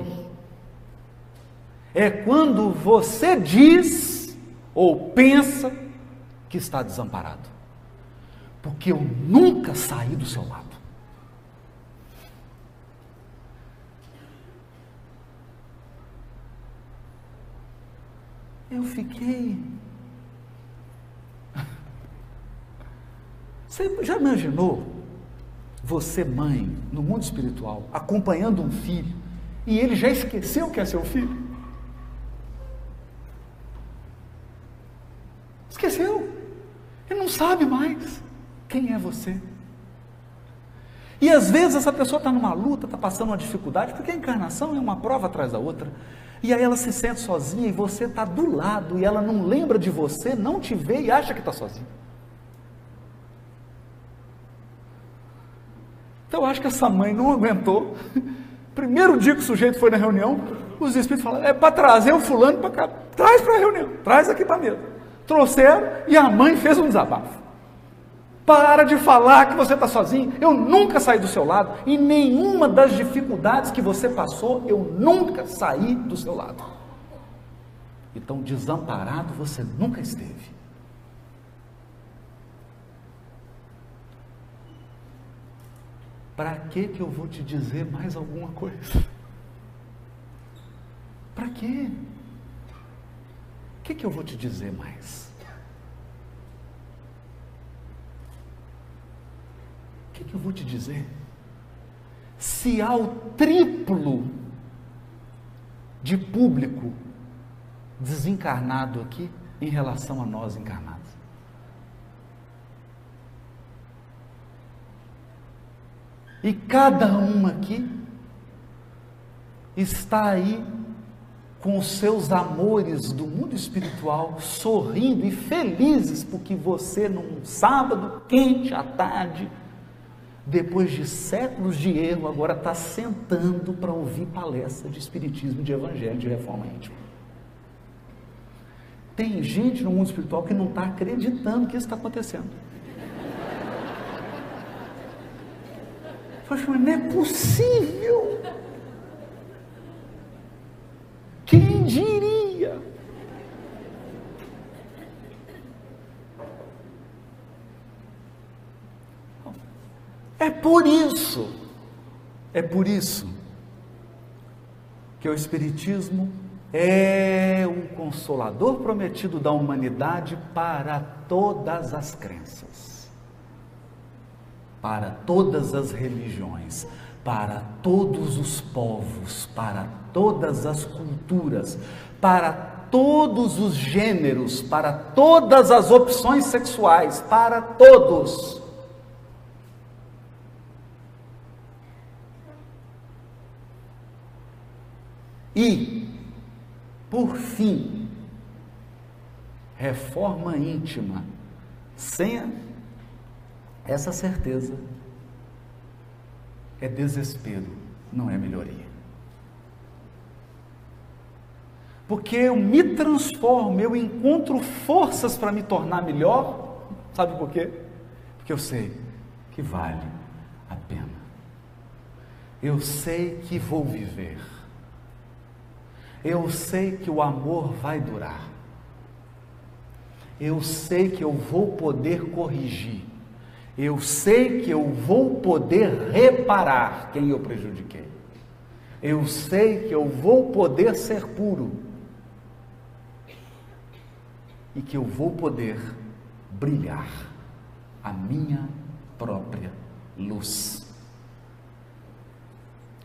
é quando você diz ou pensa que está desamparado. Porque eu nunca saí do seu lado. Eu fiquei... Você já imaginou você, mãe, no mundo espiritual, acompanhando um filho, e ele já esqueceu que é seu filho? Esqueceu. Ele não sabe mais quem é você. E às vezes essa pessoa está numa luta, está passando uma dificuldade, porque a encarnação é uma prova atrás da outra. E aí ela se sente sozinha e você está do lado, e ela não lembra de você, não te vê e acha que está sozinha. Então eu acho que essa mãe não aguentou. Primeiro dia que o sujeito foi na reunião, os espíritos falaram: é para trazer o fulano para cá, traz para a reunião, traz aqui para a mesa. Trouxeram e a mãe fez um desabafo. Para de falar que você está sozinho, eu nunca saí do seu lado, e nenhuma das dificuldades que você passou, eu nunca saí do seu lado. Então, desamparado você nunca esteve. Para que eu vou te dizer mais alguma coisa? Para quê? O que eu vou te dizer mais? O que eu vou te dizer? Se há o triplo de público desencarnado aqui em relação a nós encarnados. E cada um aqui está aí com os seus amores do mundo espiritual, sorrindo e felizes porque você, num sábado quente à tarde, depois de séculos de erro, agora está sentando para ouvir palestra de espiritismo, de evangelho, de reforma íntima. Tem gente no mundo espiritual que não está acreditando que isso está acontecendo. Mas não é possível. Quem diria? É por isso que o Espiritismo é um consolador prometido da humanidade para todas as crenças, para todas as religiões, para todos os povos, para todas as culturas, para todos os gêneros, para todas as opções sexuais, para todos. E, por fim, reforma íntima, sem essa certeza, é desespero, não é melhoria. Porque eu me transformo, eu encontro forças para me tornar melhor, sabe por quê? Porque eu sei que vale a pena. Eu sei que vou viver. Eu sei que o amor vai durar. Eu sei que eu vou poder corrigir. Eu sei que eu vou poder reparar quem eu prejudiquei. Eu sei que eu vou poder ser puro. E que eu vou poder brilhar a minha própria luz.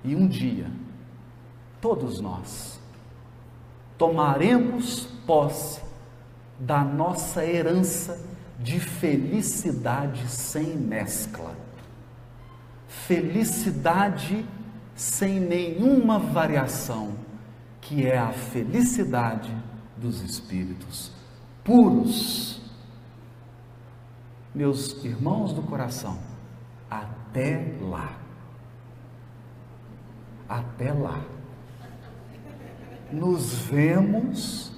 E um dia, todos nós tomaremos posse da nossa herança de felicidade sem mescla, felicidade sem nenhuma variação, que é a felicidade dos espíritos puros. Meus irmãos do coração, até lá, nos vemos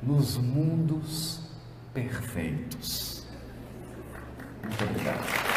nos mundos perfeitos. Muito obrigado.